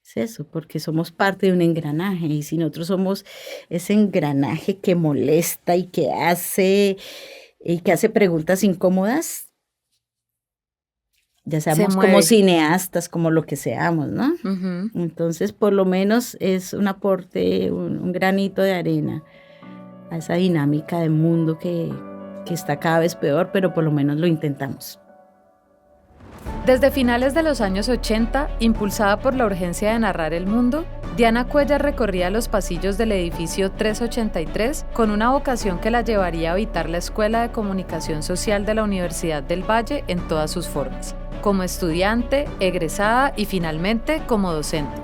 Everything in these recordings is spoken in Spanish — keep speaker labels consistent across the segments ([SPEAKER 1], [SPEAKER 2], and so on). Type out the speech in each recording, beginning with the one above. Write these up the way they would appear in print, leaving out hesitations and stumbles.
[SPEAKER 1] Es eso, porque somos parte de un engranaje y si nosotros somos ese engranaje que molesta y que hace preguntas incómodas, ya
[SPEAKER 2] Se
[SPEAKER 1] seamos como
[SPEAKER 2] mueve.
[SPEAKER 1] cineastas, como lo que seamos, ¿no?
[SPEAKER 2] Ujú.
[SPEAKER 1] Entonces, por lo menos es un aporte, un granito de arena a esa dinámica de mundo que está cada vez peor, pero por lo menos lo intentamos.
[SPEAKER 2] Desde finales de los años 80, impulsada por la urgencia de narrar el mundo, Diana Cuellar recorría los pasillos del edificio 383 con una vocación que la llevaría a habitar la Escuela de Comunicación Social de la Universidad del Valle en todas sus formas, como estudiante, egresada y finalmente como docente.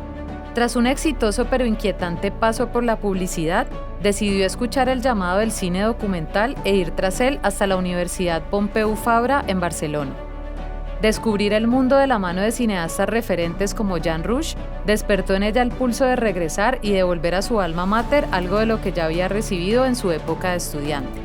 [SPEAKER 2] Tras un exitoso pero inquietante paso por la publicidad, decidió escuchar el llamado del cine documental e ir tras él hasta la Universidad Pompeu Fabra en Barcelona. Descubrir el mundo de la mano de cineastas referentes como Jean Rouch despertó en ella el pulso de regresar y devolver a su alma mater algo de lo que ya había recibido en su época de estudiante.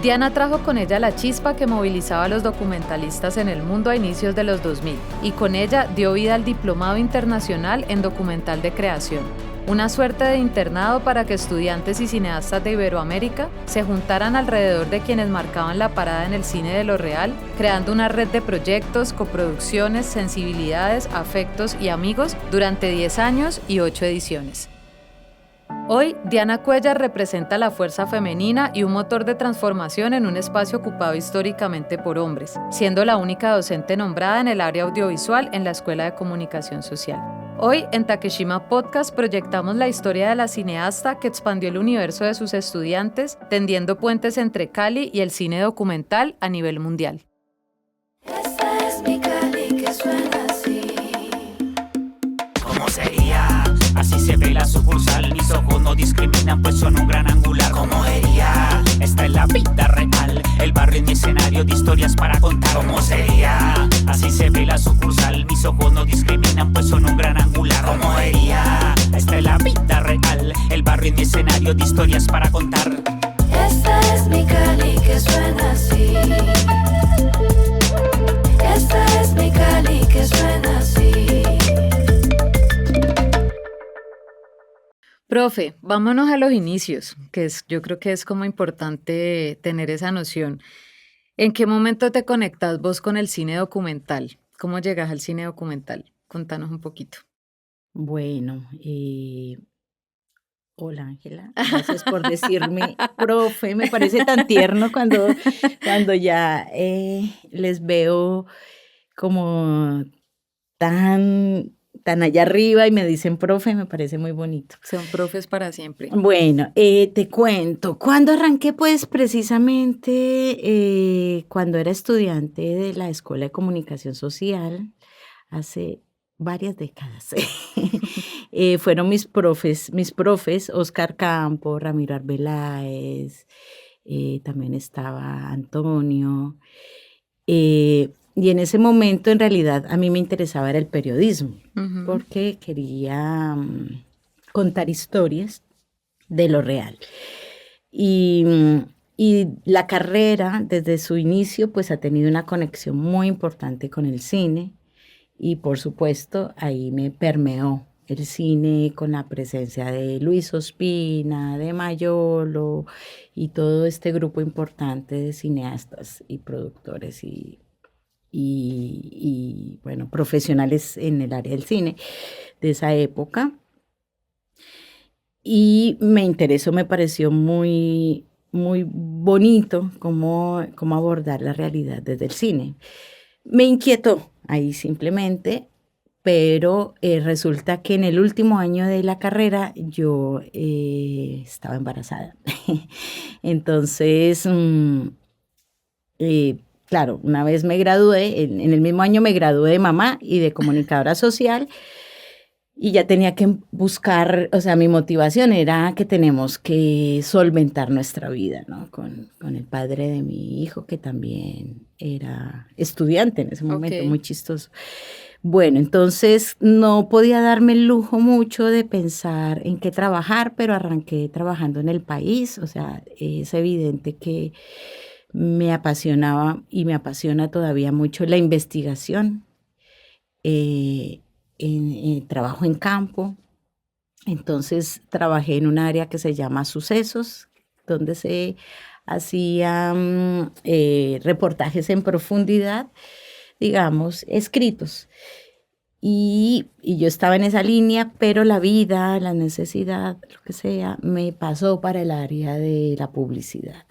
[SPEAKER 2] Diana trajo con ella la chispa que movilizaba a los documentalistas en el mundo a inicios de los 2000 y con ella dio vida al Diplomado Internacional en Documental de Creación, una suerte de internado para que estudiantes y cineastas de Iberoamérica se juntaran alrededor de quienes marcaban la parada en el cine de lo real, creando una red de proyectos, coproducciones, sensibilidades, afectos y amigos durante 10 años y 8 ediciones. Hoy, Diana Cuellar representa la fuerza femenina y un motor de transformación en un espacio ocupado históricamente por hombres, siendo la única docente nombrada en el área audiovisual en la Escuela de Comunicación Social. Hoy, en Takeshima Podcast, proyectamos la historia de la cineasta que expandió el universo de sus estudiantes, tendiendo puentes entre Cali y el cine documental a nivel mundial.
[SPEAKER 3] Esta es mi Cali que suena así.
[SPEAKER 4] ¿Cómo sería? Así se ve la sucursal. Mis ojos no discriminan, pues son un gran angular. ¿Cómo sería? Esta es la vida real. El barrio es mi escenario de historias para contar. ¿Cómo sería? Así se ve la sucursal. Mis ojos no discriminan, pues son un gran angular. ¿Cómo sería? Esta es la vida real. El barrio es mi escenario de historias para contar.
[SPEAKER 3] Esta es mi Cali que suena así. Esta es mi Cali que suena así.
[SPEAKER 2] Profe, vámonos a los inicios, yo creo que es como importante tener esa noción. ¿En qué momento te conectas vos con el cine documental? ¿Cómo llegas al cine documental? Contanos un poquito.
[SPEAKER 1] Bueno, hola Ángela, gracias por decirme, profe, me parece tan tierno cuando ya les veo como tan allá arriba y me dicen profe, me parece muy bonito.
[SPEAKER 2] Son profes para siempre.
[SPEAKER 1] Bueno, te cuento, cuando arranqué pues precisamente cuando era estudiante de la Escuela de Comunicación Social, hace varias décadas. Fueron mis profes, Oscar Campo, Ramiro Arbeláez, también estaba Antonio. Y en ese momento, en realidad, a mí me interesaba era el periodismo,
[SPEAKER 2] Ujú.
[SPEAKER 1] porque quería contar historias de lo real. Y la carrera, desde su inicio, pues ha tenido una conexión muy importante con el cine. Y por supuesto, ahí me permeó el cine con la presencia de Luis Ospina, de Mayolo y todo este grupo importante de cineastas y productores bueno, profesionales en el área del cine de esa época. Y me interesó, me pareció muy, muy bonito cómo abordar la realidad desde el cine. Me inquietó ahí simplemente, pero resulta que en el último año de la carrera yo estaba embarazada. Entonces, claro, una vez me gradué, en el mismo año me gradué de mamá y de comunicadora social. Y ya tenía que buscar, o sea, mi motivación era que tenemos que solventar nuestra vida, ¿no? Con el padre de mi hijo, que también era estudiante en ese momento,
[SPEAKER 2] Ok.
[SPEAKER 1] muy chistoso. Bueno, entonces no podía darme el lujo mucho de pensar en qué trabajar, pero arranqué trabajando en el país, o sea, es evidente que me apasionaba y me apasiona todavía mucho la investigación. Eh, trabajo en campo. Entonces trabajé en un área que se llama sucesos, donde se hacían reportajes en profundidad, digamos, escritos. Y yo estaba en esa línea, pero la vida, la necesidad, lo que sea, me pasó para el área de la publicidad.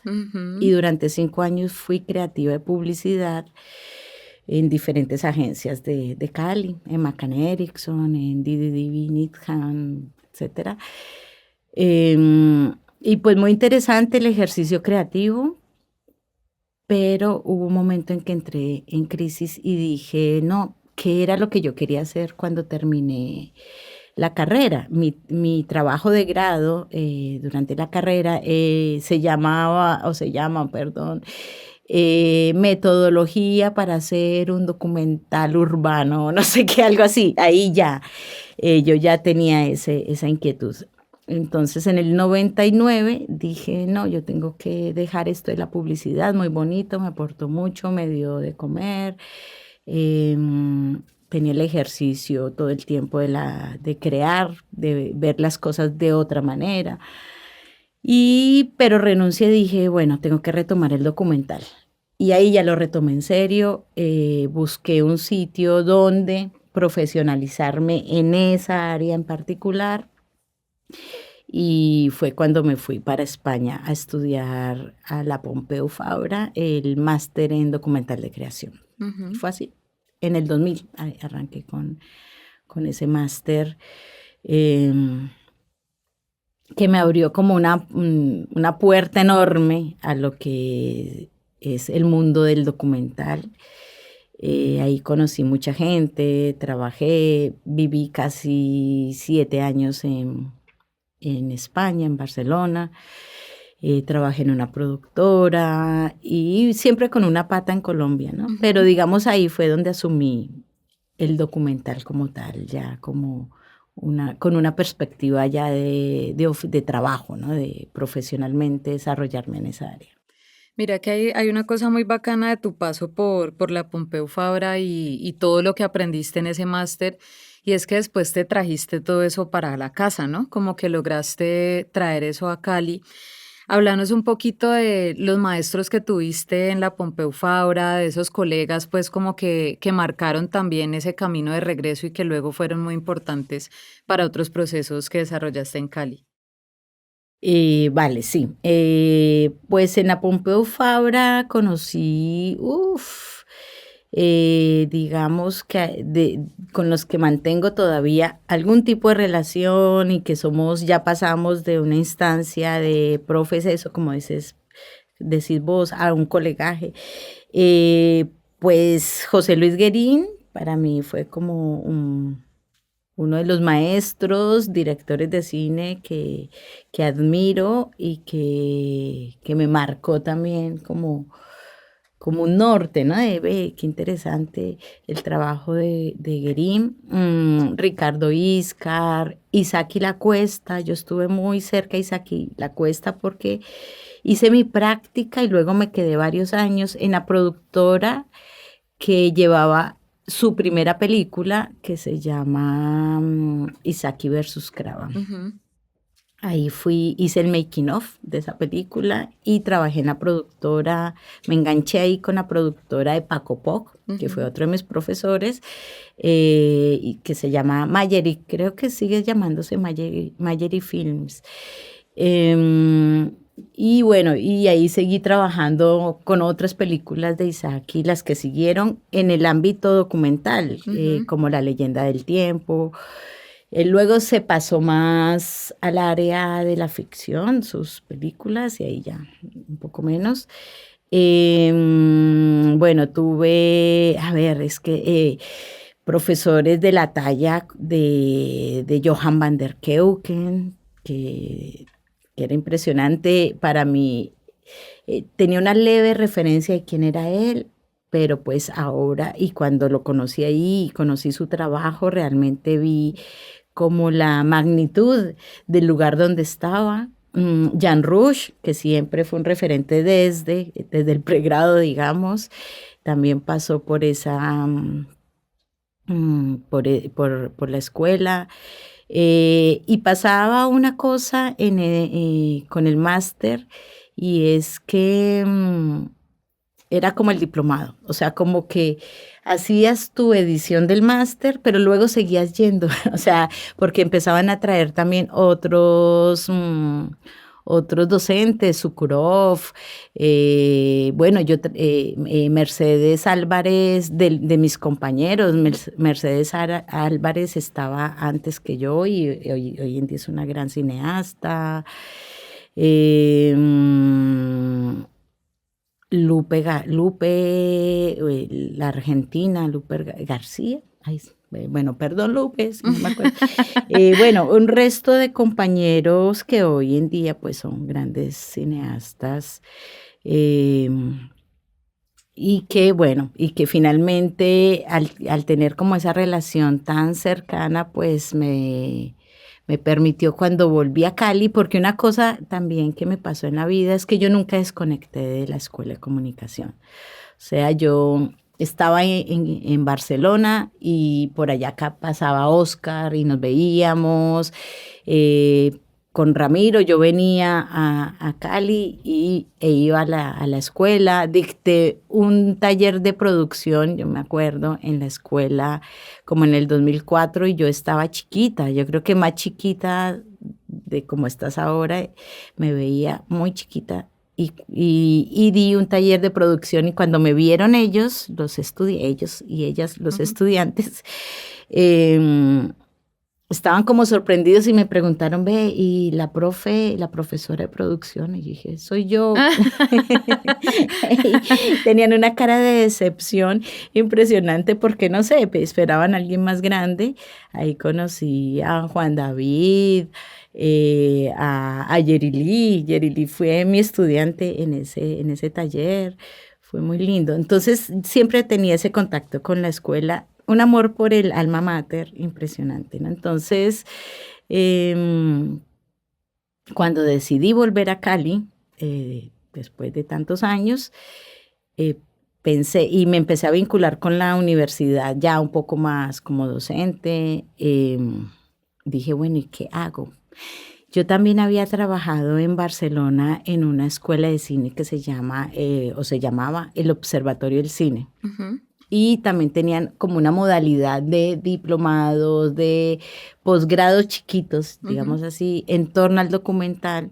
[SPEAKER 1] Y durante 5 años fui creativa de publicidad en diferentes agencias de Cali, en McCann Erickson, en DDDB, Needham, etc. Y pues muy interesante el ejercicio creativo, pero hubo un momento en que entré en crisis y dije, no, ¿qué era lo que yo quería hacer cuando terminé la carrera? Mi trabajo de grado durante la carrera se llama, metodología para hacer un documental urbano, no sé qué, algo así. Ahí ya, yo ya tenía esa inquietud. Entonces, en el 99 dije, no, yo tengo que dejar esto de la publicidad, muy bonito, me aportó mucho, me dio de comer. Tenía el ejercicio todo el tiempo de crear, de ver las cosas de otra manera. Pero renuncié, dije, bueno, tengo que retomar el documental. Y ahí ya lo retomé en serio, busqué un sitio donde profesionalizarme en esa área en particular. Y fue cuando me fui para España a estudiar a la Pompeu Fabra el máster en documental de creación. Fue así. En el 2000 arranqué con ese máster que me abrió como una puerta enorme a lo que es el mundo del documental. Ahí conocí mucha gente, trabajé, viví casi 7 años en España, en Barcelona. Trabajé en una productora y siempre con una pata en Colombia, ¿no? Pero digamos ahí fue donde asumí el documental como tal, ya como con una perspectiva ya de trabajo, ¿no? De profesionalmente desarrollarme en esa área.
[SPEAKER 2] Mira que hay una cosa muy bacana de tu paso por la Pompeu Fabra y todo lo que aprendiste en ese máster, y es que después te trajiste todo eso para la casa, ¿no? Como que lograste traer eso a Cali. Háblanos un poquito de los maestros que tuviste en la Pompeu Fabra, de esos colegas, pues como que marcaron también ese camino de regreso y que luego fueron muy importantes para otros procesos que desarrollaste en Cali.
[SPEAKER 1] Vale, sí. Pues en la Pompeu Fabra conocí, digamos que con los que mantengo todavía algún tipo de relación y que ya pasamos de una instancia de profes, eso como decís vos, a un colegaje. Pues José Luis Guerín para mí fue como uno de los maestros, directores de cine que admiro y que me marcó también como un norte, ¿no? Ve, qué interesante el trabajo de Guerín. Ricardo Iscar, Isaki Lacuesta. Yo estuve muy cerca de Isaki Lacuesta porque hice mi práctica y luego me quedé varios años en la productora que llevaba su primera película, que se llama Isaki versus Cravan. Ahí hice el making of de esa película y trabajé en la productora, me enganché ahí con la productora de Paco Poc, que fue otro de mis profesores, y que se llama Mayeri, creo que sigue llamándose Mayeri Films. Y bueno, y ahí seguí trabajando con otras películas de Isaki, las que siguieron en el ámbito documental, como La leyenda del tiempo. Luego se pasó más al área de la ficción, sus películas, y ahí ya un poco menos. Bueno, tuve, profesores de la talla de Johan van der Keuken, que era impresionante para mí. Tenía una leve referencia de quién era él, pero pues ahora, y cuando lo conocí ahí y conocí su trabajo, realmente vi como la magnitud del lugar donde estaba. Jan Rush, que siempre fue un referente desde el pregrado, digamos, también pasó por por la escuela. Y pasaba una cosa con el máster, y es que era como el diplomado, o sea, como que hacías tu edición del máster, pero luego seguías yendo, o sea, porque empezaban a traer también otros docentes, Sukurov, bueno, Mercedes Álvarez, de mis compañeros, Mercedes Álvarez estaba antes que yo y hoy en día es una gran cineasta. Lupe, la argentina, Lupe García. Ay, bueno, perdón, Lupe, es que no me acuerdo. Bueno, un resto de compañeros que hoy en día pues son grandes cineastas, y que finalmente al tener como esa relación tan cercana, pues me permitió cuando volví a Cali, porque una cosa también que me pasó en la vida es que yo nunca desconecté de la escuela de comunicación. O sea, yo estaba en Barcelona y por allá acá pasaba Oscar y nos veíamos. Con Ramiro yo venía a Cali e iba a la escuela. Dicté un taller de producción, yo me acuerdo, en la escuela como en el 2004, y yo estaba chiquita, yo creo que más chiquita de como estás ahora, me veía muy chiquita. Y di un taller de producción, y cuando me vieron ellos y ellas, los estudiantes, estaban como sorprendidos y me preguntaron, ve, ¿y la profesora de producción? Y dije, soy yo. Y tenían una cara de decepción impresionante porque, no sé, esperaban a alguien más grande. Ahí conocí a Juan David, a Yerili. Yerili fue mi estudiante en ese taller. Fue muy lindo. Entonces, siempre tenía ese contacto con la escuela, un amor por el alma mater impresionante, ¿no? Entonces, cuando decidí volver a Cali, después de tantos años, pensé y me empecé a vincular con la universidad ya un poco más como docente. Dije, bueno, ¿y qué hago? Yo también había trabajado en Barcelona en una escuela de cine que se llamaba el Observatorio del Cine. Uh-huh. Y también tenían como una modalidad de diplomados, de posgrados chiquitos, digamos así, en torno al documental,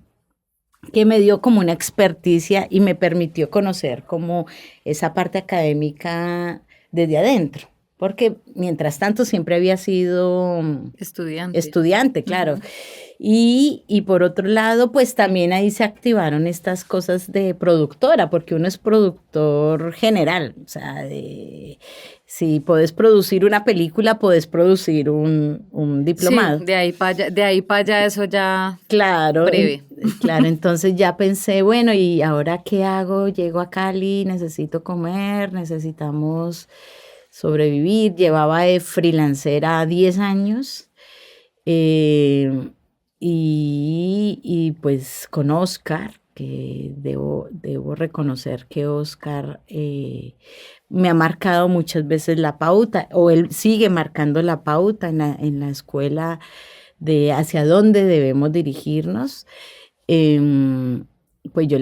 [SPEAKER 1] que me dio como una experticia y me permitió conocer como esa parte académica desde adentro. Porque mientras tanto siempre había sido estudiante, claro. Uh-huh. Y por otro lado, pues también ahí se activaron estas cosas de productora, porque uno es productor general. O sea, si podés producir una película, podés producir un diplomado.
[SPEAKER 2] Sí, de ahí para allá eso ya
[SPEAKER 1] claro,
[SPEAKER 2] breve.
[SPEAKER 1] Claro, entonces ya pensé, bueno, ¿y ahora qué hago? Llego a Cali, necesito comer, necesitamos sobrevivir. Llevaba de freelancera 10 años. Y pues con Oscar, que debo reconocer que Oscar me ha marcado muchas veces la pauta, o él sigue marcando la pauta en la escuela de hacia dónde debemos dirigirnos. Pues yo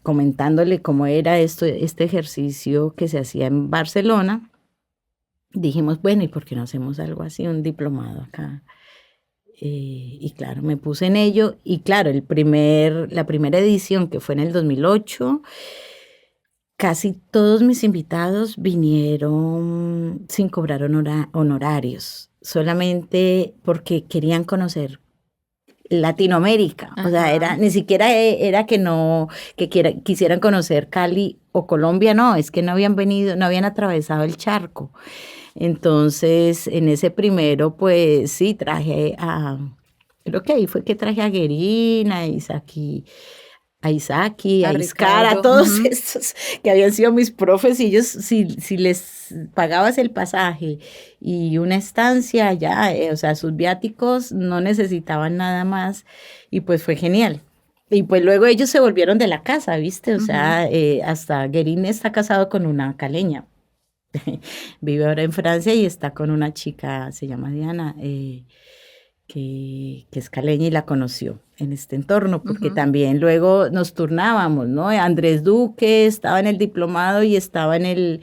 [SPEAKER 1] comentándole cómo era este ejercicio que se hacía en Barcelona, dijimos, bueno, ¿y por qué no hacemos algo así, un diplomado acá? Y claro, me puse en ello, y claro, la primera edición, que fue en el 2008, casi todos mis invitados vinieron sin cobrar honorarios, solamente porque querían conocer Latinoamérica. Ajá. O sea, ni siquiera era que quisieran conocer Cali o Colombia, no, es que no habían atravesado el charco. Entonces, en ese primero, pues sí, creo que ahí fue que traje a Guerina, a Isaki, a Iscar, a todos estos que habían sido mis profes, y ellos, si les pagabas el pasaje y una estancia allá, o sea, sus viáticos, no necesitaban nada más, y pues fue genial. Y pues luego ellos se volvieron de la casa, ¿viste? O sea, hasta Guerín está casado con una caleña. vive ahora en Francia y está con una chica, se llama Diana, que es caleña y la conoció en este entorno, porque también luego nos turnábamos, ¿no? Andrés Duque estaba en el diplomado y estaba en el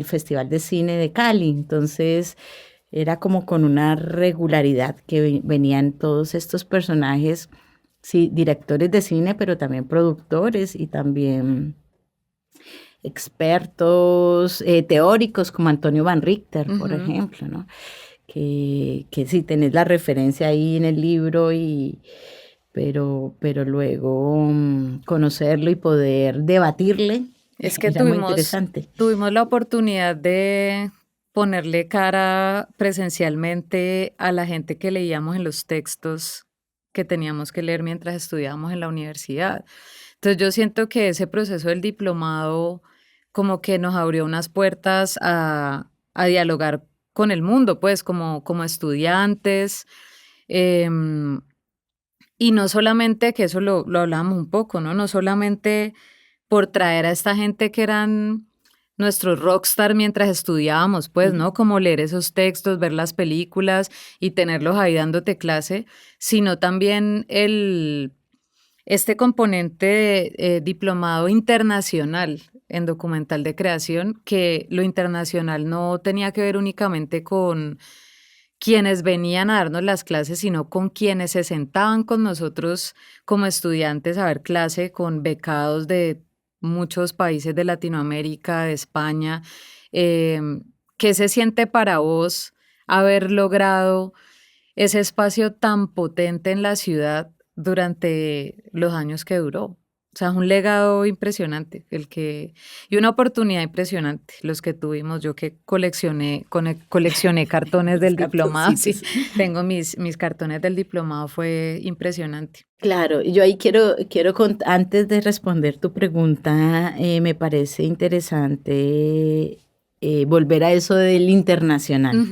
[SPEAKER 1] Festival de Cine de Cali, entonces era como con una regularidad que venían todos estos personajes, sí, directores de cine, pero también productores y también expertos teóricos como Antonio Van Richter, por ejemplo, ¿no? Que sí tenés la referencia ahí en el libro, pero luego conocerlo y poder debatirle
[SPEAKER 2] Es que
[SPEAKER 1] era muy interesante.
[SPEAKER 2] tuvimos la oportunidad de ponerle cara presencialmente a la gente que leíamos en los textos que teníamos que leer mientras estudiábamos en la universidad. Entonces yo siento que ese proceso del diplomado como que nos abrió unas puertas a dialogar con el mundo, pues como estudiantes. Y no solamente, que eso lo hablábamos un poco, ¿no? No solamente por traer a esta gente que eran nuestros rockstar mientras estudiábamos, pues, ¿no? Como leer esos textos, ver las películas y tenerlos ahí dándote clase, sino también este componente diplomado internacional en documental de creación, que lo internacional no tenía que ver únicamente con quienes venían a darnos las clases, sino con quienes se sentaban con nosotros como estudiantes a ver clase, con becados de muchos países de Latinoamérica, de España. ¿Qué se siente para vos haber logrado ese espacio tan potente en la ciudad durante los años que duró? O sea, es un legado impresionante y una oportunidad impresionante los que tuvimos. Yo que coleccioné cartones del diplomado, sí, tengo mis cartones del diplomado, fue impresionante.
[SPEAKER 1] Claro, yo ahí quiero antes de responder tu pregunta, me parece interesante volver a eso del internacional,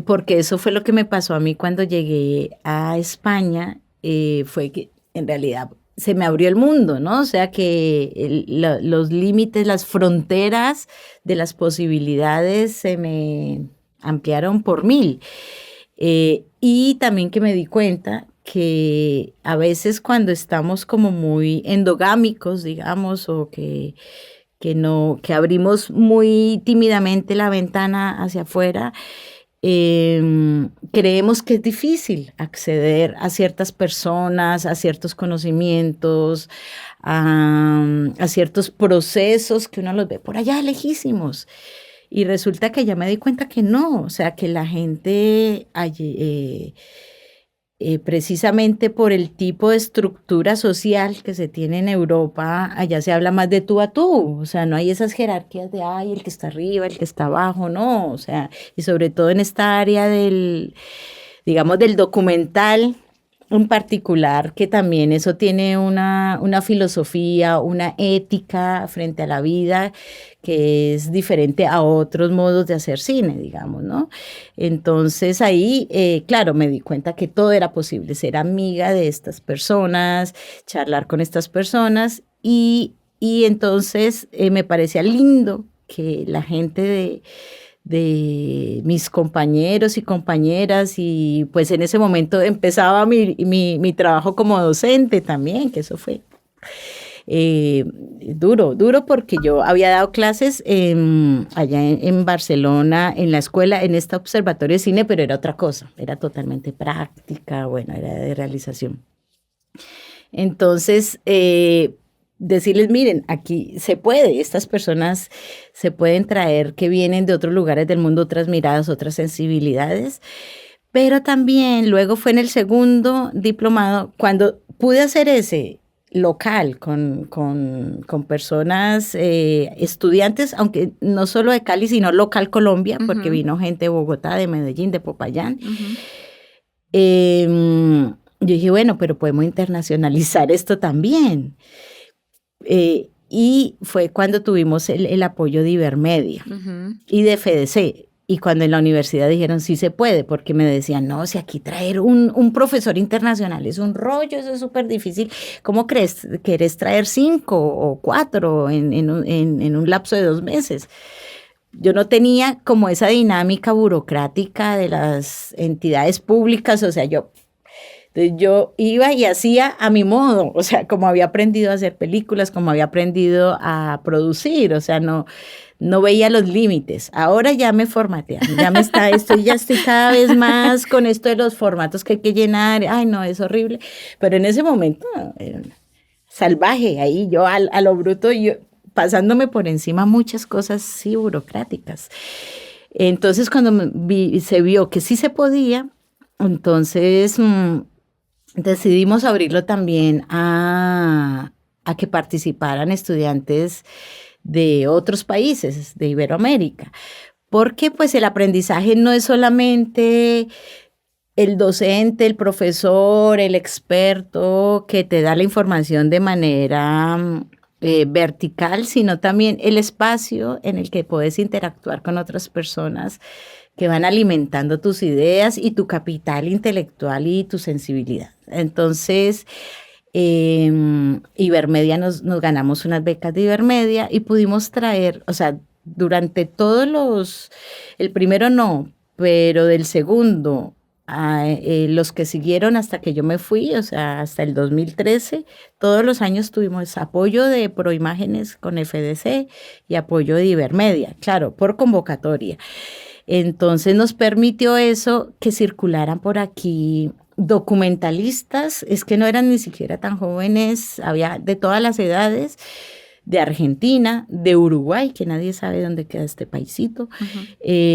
[SPEAKER 1] porque eso fue lo que me pasó a mí cuando llegué a España, fue que en realidad se me abrió el mundo, ¿no? O sea que los límites, las fronteras de las posibilidades se me ampliaron por 1000. Y también que me di cuenta que a veces cuando estamos como muy endogámicos, digamos, o que abrimos muy tímidamente la ventana hacia afuera, creemos que es difícil acceder a ciertas personas, a ciertos conocimientos, a ciertos procesos que uno los ve por allá lejísimos. Y resulta que ya me di cuenta que no, o sea, que la gente precisamente por el tipo de estructura social que se tiene en Europa, allá se habla más de tú a tú, o sea, no hay esas jerarquías de, ay, el que está arriba, el que está abajo, no, o sea, y sobre todo en esta área digamos, del documental en particular, que también eso tiene una filosofía, una ética frente a la vida que es diferente a otros modos de hacer cine, digamos, ¿no? Entonces ahí, claro, me di cuenta que todo era posible, ser amiga de estas personas, charlar con estas personas y entonces me parecía lindo que la gente de mis compañeros y compañeras y pues en ese momento empezaba mi trabajo como docente también, que eso fue duro porque yo había dado clases allá en Barcelona, en la escuela, en este observatorio de cine, pero era otra cosa, era totalmente práctica, bueno, era de realización. Entonces, decirles, miren, aquí se puede, estas personas se pueden traer que vienen de otros lugares del mundo, otras miradas, otras sensibilidades, pero también luego fue en el segundo diplomado, cuando pude hacer ese local con personas, estudiantes, aunque no solo de Cali, sino local Colombia, porque vino gente de Bogotá, de Medellín, de Popayán. Yo dije, bueno, pero podemos internacionalizar esto también. Y fue cuando tuvimos el apoyo de Ibermedia y de FEDEC. Y cuando en la universidad dijeron sí se puede, porque me decían, no, si aquí traer un profesor internacional es un rollo, eso es súper difícil. ¿Cómo crees? ¿Querés traer 5 o 4 en un lapso de 2 meses? Yo no tenía como esa dinámica burocrática de las entidades públicas, o sea, yo iba y hacía a mi modo, o sea, como había aprendido a hacer películas, como había aprendido a producir, o sea, no veía los límites. Ahora ya me formatearon, ya estoy cada vez más con esto de los formatos que hay que llenar. Ay, no, es horrible. Pero en ese momento, salvaje, ahí yo a lo bruto, yo pasándome por encima muchas cosas, sí, burocráticas. Entonces, cuando se vio que sí se podía, entonces decidimos abrirlo también a que participaran estudiantes de otros países, de Iberoamérica, porque pues el aprendizaje no es solamente el docente, el profesor, el experto que te da la información de manera vertical, sino también el espacio en el que puedes interactuar con otras personas que van alimentando tus ideas y tu capital intelectual y tu sensibilidad. Entonces, Ibermedia nos ganamos unas becas de Ibermedia y pudimos traer, o sea, durante el primero no, pero del segundo, los que siguieron hasta que yo me fui, o sea, hasta el 2013, todos los años tuvimos apoyo de Proimágenes con FDC y apoyo de Ibermedia, claro, por convocatoria. Entonces nos permitió eso, que circularan por aquí documentalistas, es que no eran ni siquiera tan jóvenes, había de todas las edades, de Argentina, de Uruguay, que nadie sabe dónde queda este paisito.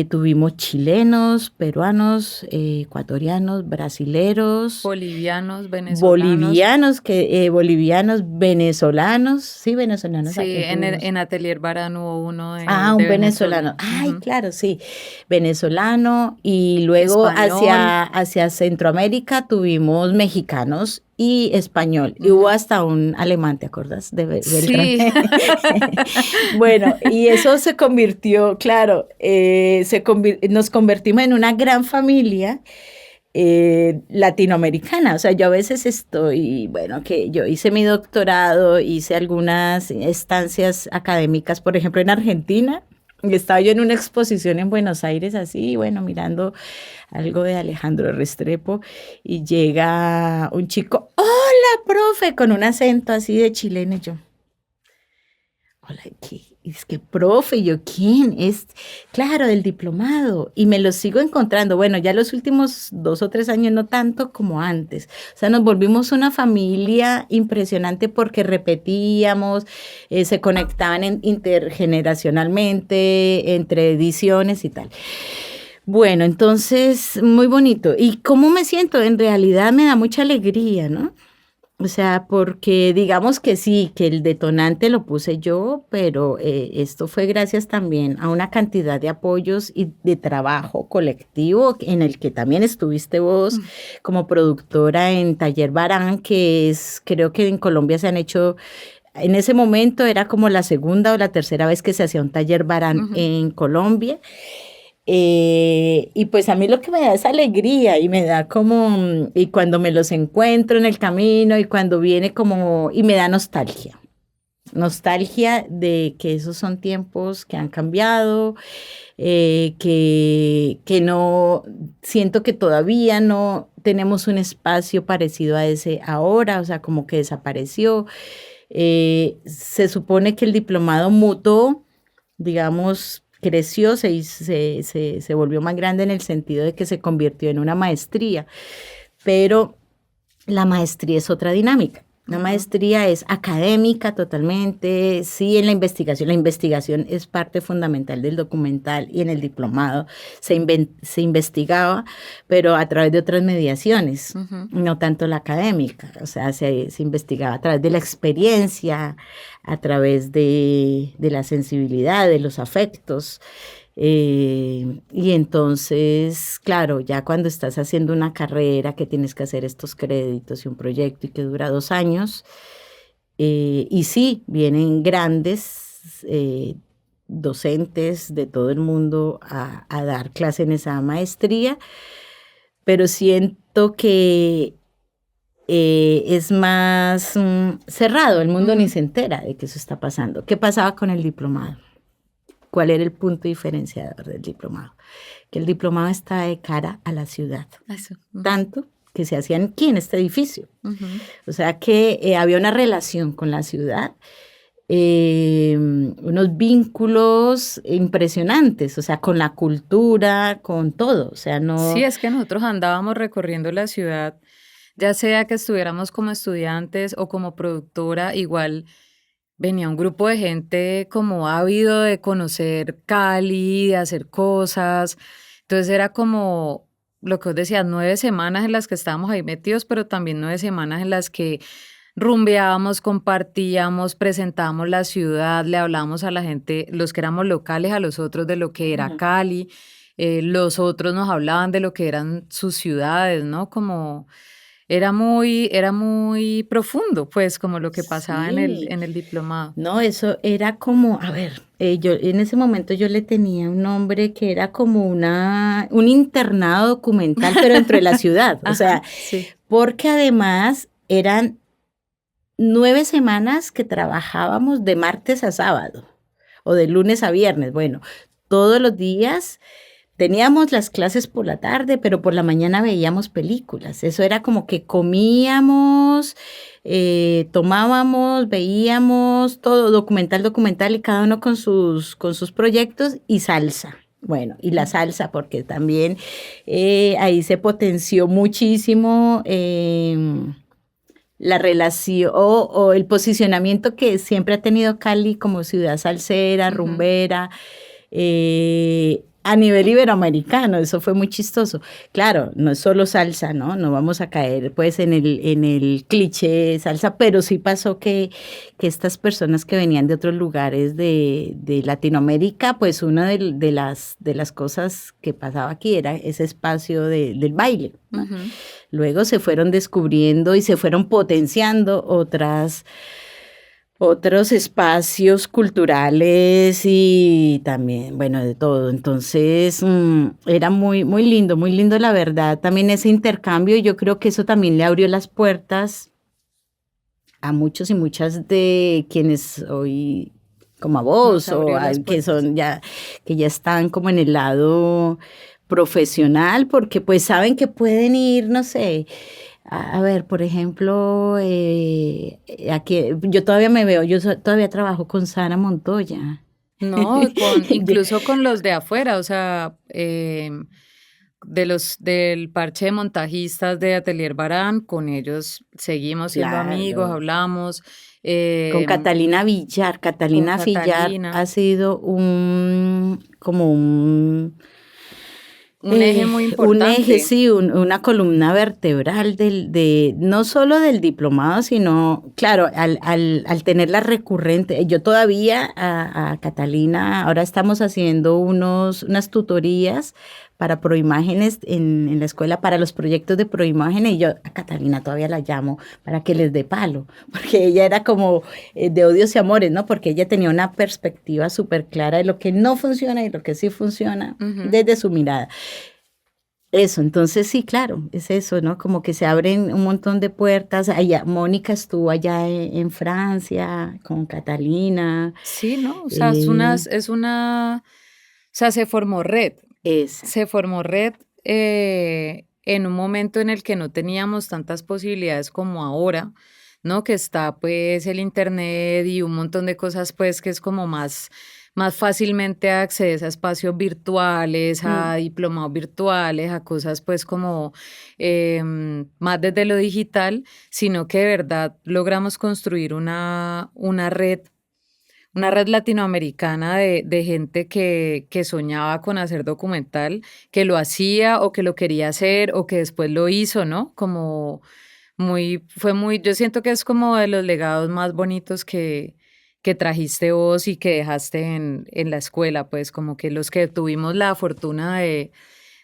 [SPEAKER 1] Tuvimos chilenos, peruanos, ecuatorianos, brasileros.
[SPEAKER 2] Bolivianos, venezolanos.
[SPEAKER 1] Bolivianos, venezolanos. Sí, venezolanos.
[SPEAKER 2] Sí, en Atelier Barán hubo uno de
[SPEAKER 1] un venezolano. Ay, claro, sí. Venezolano. Y luego hacia Centroamérica tuvimos mexicanos y español. Y hubo hasta un alemán, ¿te acuerdas?
[SPEAKER 2] Sí.
[SPEAKER 1] Bueno, y eso se convirtió, claro, nos convertimos en una gran familia latinoamericana. O sea, yo a veces que yo hice mi doctorado, hice algunas estancias académicas, por ejemplo, en Argentina. Estaba yo en una exposición en Buenos Aires, así, bueno, mirando algo de Alejandro Restrepo, y llega un chico, hola, profe, con un acento así de chileno, y yo, hola, ¿qué? Es que, profe, yo, ¿quién? Es, claro, del diplomado, y me lo sigo encontrando. Bueno, ya los últimos 2 o 3 años no tanto como antes. O sea, nos volvimos una familia impresionante porque repetíamos, se conectaban intergeneracionalmente, entre ediciones y tal. Bueno, entonces, muy bonito. ¿Y cómo me siento? En realidad me da mucha alegría, ¿no? O sea, porque digamos que sí, que el detonante lo puse yo, pero esto fue gracias también a una cantidad de apoyos y de trabajo colectivo en el que también estuviste vos como productora en Taller Barán, creo que en Colombia se han hecho, en ese momento era como la segunda o la tercera vez que se hacía un Taller Barán en Colombia. Y pues a mí lo que me da es alegría y me da como, y cuando me los encuentro en el camino y cuando viene como, y me da nostalgia de que esos son tiempos que han cambiado, que no, siento que todavía no tenemos un espacio parecido a ese ahora, o sea, como que desapareció. Se supone que el diplomado mutó, digamos, creció, se volvió más grande en el sentido de que se convirtió en una maestría, pero la maestría es otra dinámica. La maestría es académica totalmente, sí, en la investigación es parte fundamental del documental y en el diplomado se investigaba, pero a través de otras mediaciones, no tanto la académica, o sea, se investigaba a través de la experiencia, a través de la sensibilidad, de los afectos. Y entonces, claro, ya cuando estás haciendo una carrera que tienes que hacer estos créditos y un proyecto y que dura 2 años, y sí, vienen grandes docentes de todo el mundo a dar clase en esa maestría, pero siento que es más cerrado, el mundo ni se entera de que eso está pasando. ¿Qué pasaba con el diplomado? ¿Cuál era el punto diferenciador del diplomado? Que el diplomado está de cara a la ciudad,
[SPEAKER 2] Eso.
[SPEAKER 1] tanto que se hacían aquí en este edificio. O sea que había una relación con la ciudad, unos vínculos impresionantes, o sea, con la cultura, con todo. O sea, no...
[SPEAKER 2] Sí, es que nosotros andábamos recorriendo la ciudad, ya sea que estuviéramos como estudiantes o como productora, igual venía un grupo de gente como ávido de conocer Cali, de hacer cosas. Entonces era como lo que os decía, 9 semanas en las que estábamos ahí metidos, pero también 9 semanas en las que rumbeábamos, compartíamos, presentábamos la ciudad, le hablábamos a la gente, los que éramos locales, a los otros de lo que era Cali, los otros nos hablaban de lo que eran sus ciudades, ¿no? Como era muy profundo, pues, como lo que pasaba en
[SPEAKER 1] Sí.
[SPEAKER 2] en el diplomado.
[SPEAKER 1] No, eso era como, a ver, yo en ese momento yo le tenía un nombre que era como un internado documental, pero dentro de la ciudad. O sea,
[SPEAKER 2] Ajá, sí.
[SPEAKER 1] porque además eran 9 semanas que trabajábamos de martes a sábado o de lunes a viernes. Bueno, todos los días teníamos las clases por la tarde, pero por la mañana veíamos películas. Eso era como que comíamos, tomábamos, veíamos todo documental y cada uno con sus proyectos y salsa. Bueno, y la salsa, porque también ahí se potenció muchísimo la relación o el posicionamiento que siempre ha tenido Cali como ciudad salsera, rumbera, a nivel iberoamericano. Eso fue muy chistoso. Claro, no es solo salsa, ¿no? No vamos a caer pues en el cliché salsa, pero sí pasó que estas personas que venían de otros lugares de Latinoamérica, pues una de las cosas que pasaba aquí era ese espacio del baile, ¿no?
[SPEAKER 2] Ujú.
[SPEAKER 1] Luego se fueron descubriendo y se fueron potenciando otros espacios culturales y también, bueno, de todo. Entonces, era muy lindo, la verdad. También ese intercambio, y yo creo que eso también le abrió las puertas a muchos y muchas de quienes hoy, como a vos,
[SPEAKER 2] Nos abrió las
[SPEAKER 1] que
[SPEAKER 2] puertas.
[SPEAKER 1] son que ya están como en el lado profesional, porque pues saben que pueden ir, no sé, a ver, por ejemplo, aquí, yo todavía me veo, todavía trabajo con Sara Montoya.
[SPEAKER 2] No, incluso con los de afuera, o sea, del parche de montajistas de Atelier Barán, con ellos seguimos siendo amigos,
[SPEAKER 1] Claro.
[SPEAKER 2] hablamos.
[SPEAKER 1] Con Catalina Villar. Catalina Villar
[SPEAKER 2] Catalina.
[SPEAKER 1] ha sido como
[SPEAKER 2] Un eje muy
[SPEAKER 1] un eje,
[SPEAKER 2] importante.
[SPEAKER 1] sí, una columna vertebral no solo del diplomado, sino, claro, al tenerla recurrente. Yo todavía a Catalina, ahora estamos haciendo unas tutorías para proimágenes en la escuela, para los proyectos de proimágenes, y yo a Catalina todavía la llamo para que les dé palo, porque ella era como de odios y amores, ¿no? Porque ella tenía una perspectiva súper clara de lo que no funciona y lo que sí funciona desde su mirada. Eso, entonces sí, claro, es eso, ¿no? Como que se abren un montón de puertas. Allá, Mónica estuvo allá en Francia con Catalina.
[SPEAKER 2] Sí, ¿no? O sea, o sea, se formó red.
[SPEAKER 1] Esa.
[SPEAKER 2] Se formó red en un momento en el que no teníamos tantas posibilidades como ahora, ¿no? Que está pues el internet y un montón de cosas pues que es como más fácilmente accedes a espacios virtuales, a diplomados virtuales, a cosas pues como más desde lo digital, sino que de verdad logramos construir una red latinoamericana de gente que soñaba con hacer documental, que lo hacía o que lo quería hacer o que después lo hizo, ¿no? Como yo siento que es como de los legados más bonitos que trajiste vos y que dejaste en la escuela, pues como que los que tuvimos la fortuna de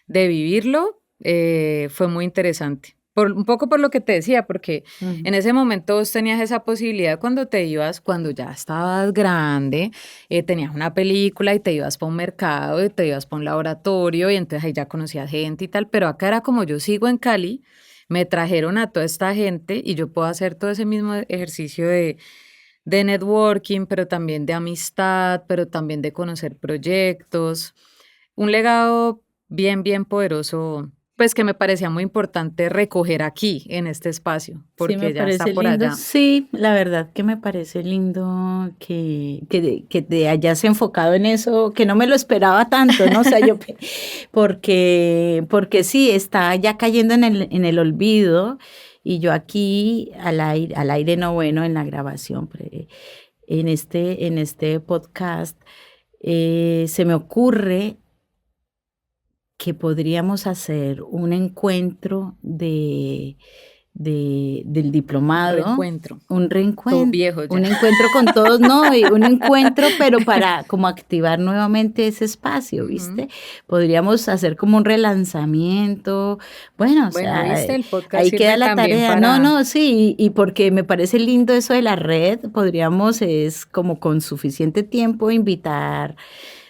[SPEAKER 2] vivirlo, fue muy interesante. un poco por lo que te decía, porque
[SPEAKER 1] Ujú.
[SPEAKER 2] en ese momento vos tenías esa posibilidad cuando te ibas, cuando ya estabas grande, tenías una película y te ibas para un mercado y te ibas para un laboratorio y entonces ahí ya conocías gente y tal, pero acá era como yo sigo en Cali, me trajeron a toda esta gente y yo puedo hacer todo ese mismo ejercicio de networking, pero también de amistad, pero también de conocer proyectos. Un legado bien, bien poderoso, pues que me parecía muy importante recoger aquí, en este espacio,
[SPEAKER 1] Sí, me
[SPEAKER 2] porque ya está
[SPEAKER 1] parece
[SPEAKER 2] por
[SPEAKER 1] lindo.
[SPEAKER 2] allá.
[SPEAKER 1] Sí, la verdad que me parece lindo que te hayas enfocado en eso, que no me lo esperaba tanto, ¿no? O sea, porque sí, está ya cayendo en el olvido y yo aquí al aire no, bueno, en la grabación, en este podcast, se me ocurre que podríamos hacer un encuentro del diplomado,
[SPEAKER 2] Reencuentro, todo viejo
[SPEAKER 1] un
[SPEAKER 2] ya.
[SPEAKER 1] encuentro con todos, no, y un encuentro, pero para como activar nuevamente ese espacio,
[SPEAKER 2] Ujú.
[SPEAKER 1] ¿viste? Podríamos hacer como un relanzamiento, bueno, o
[SPEAKER 2] Bueno,
[SPEAKER 1] sea,
[SPEAKER 2] viste, el podcast
[SPEAKER 1] ahí queda
[SPEAKER 2] sirve
[SPEAKER 1] la
[SPEAKER 2] también
[SPEAKER 1] tarea. No,
[SPEAKER 2] para...
[SPEAKER 1] no, sí, y porque me parece lindo eso de la red, podríamos, es como con suficiente tiempo invitar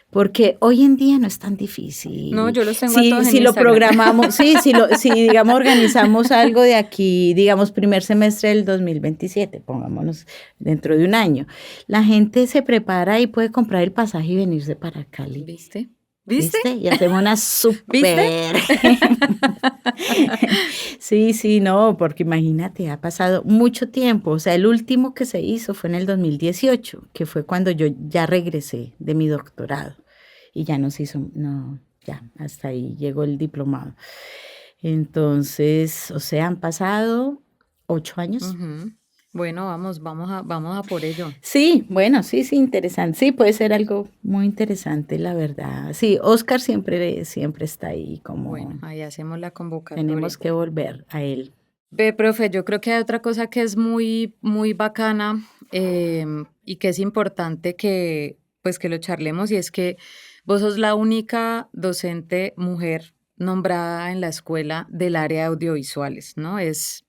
[SPEAKER 1] porque hoy en día no es tan
[SPEAKER 2] No,
[SPEAKER 1] difícil.
[SPEAKER 2] yo los tengo a todos en
[SPEAKER 1] Si lo
[SPEAKER 2] Instagram.
[SPEAKER 1] programamos, sí, si digamos organizamos algo de aquí, digamos primer semestre del 2027, pongámonos dentro de un año, la gente se prepara y puede comprar el pasaje y venirse para Cali.
[SPEAKER 2] ¿Viste? ¿Viste?
[SPEAKER 1] ¿Viste? Y hacemos una
[SPEAKER 2] ¿Viste?
[SPEAKER 1] súper. Sí, sí, no, porque imagínate, ha pasado mucho tiempo. O sea, el último que se hizo fue en el 2018, que fue cuando yo ya regresé de mi doctorado. Y ya no se hizo, no, ya, hasta ahí llegó el diplomado. Entonces, o sea, han pasado 8 años.
[SPEAKER 2] Ujú. Bueno, vamos a por ello.
[SPEAKER 1] Sí, bueno, sí, sí, interesante. Sí, puede ser algo muy interesante, la verdad. Sí, Oscar siempre está ahí,
[SPEAKER 2] Bueno,
[SPEAKER 1] como
[SPEAKER 2] ahí hacemos la
[SPEAKER 1] tenemos
[SPEAKER 2] convocatoria.
[SPEAKER 1] que volver a él.
[SPEAKER 2] Ve, profe, yo creo que hay otra cosa que es muy, muy bacana y que es importante que, pues, que lo charlemos y es que vos sos la única docente mujer nombrada en la escuela del área de audiovisuales, ¿no? Es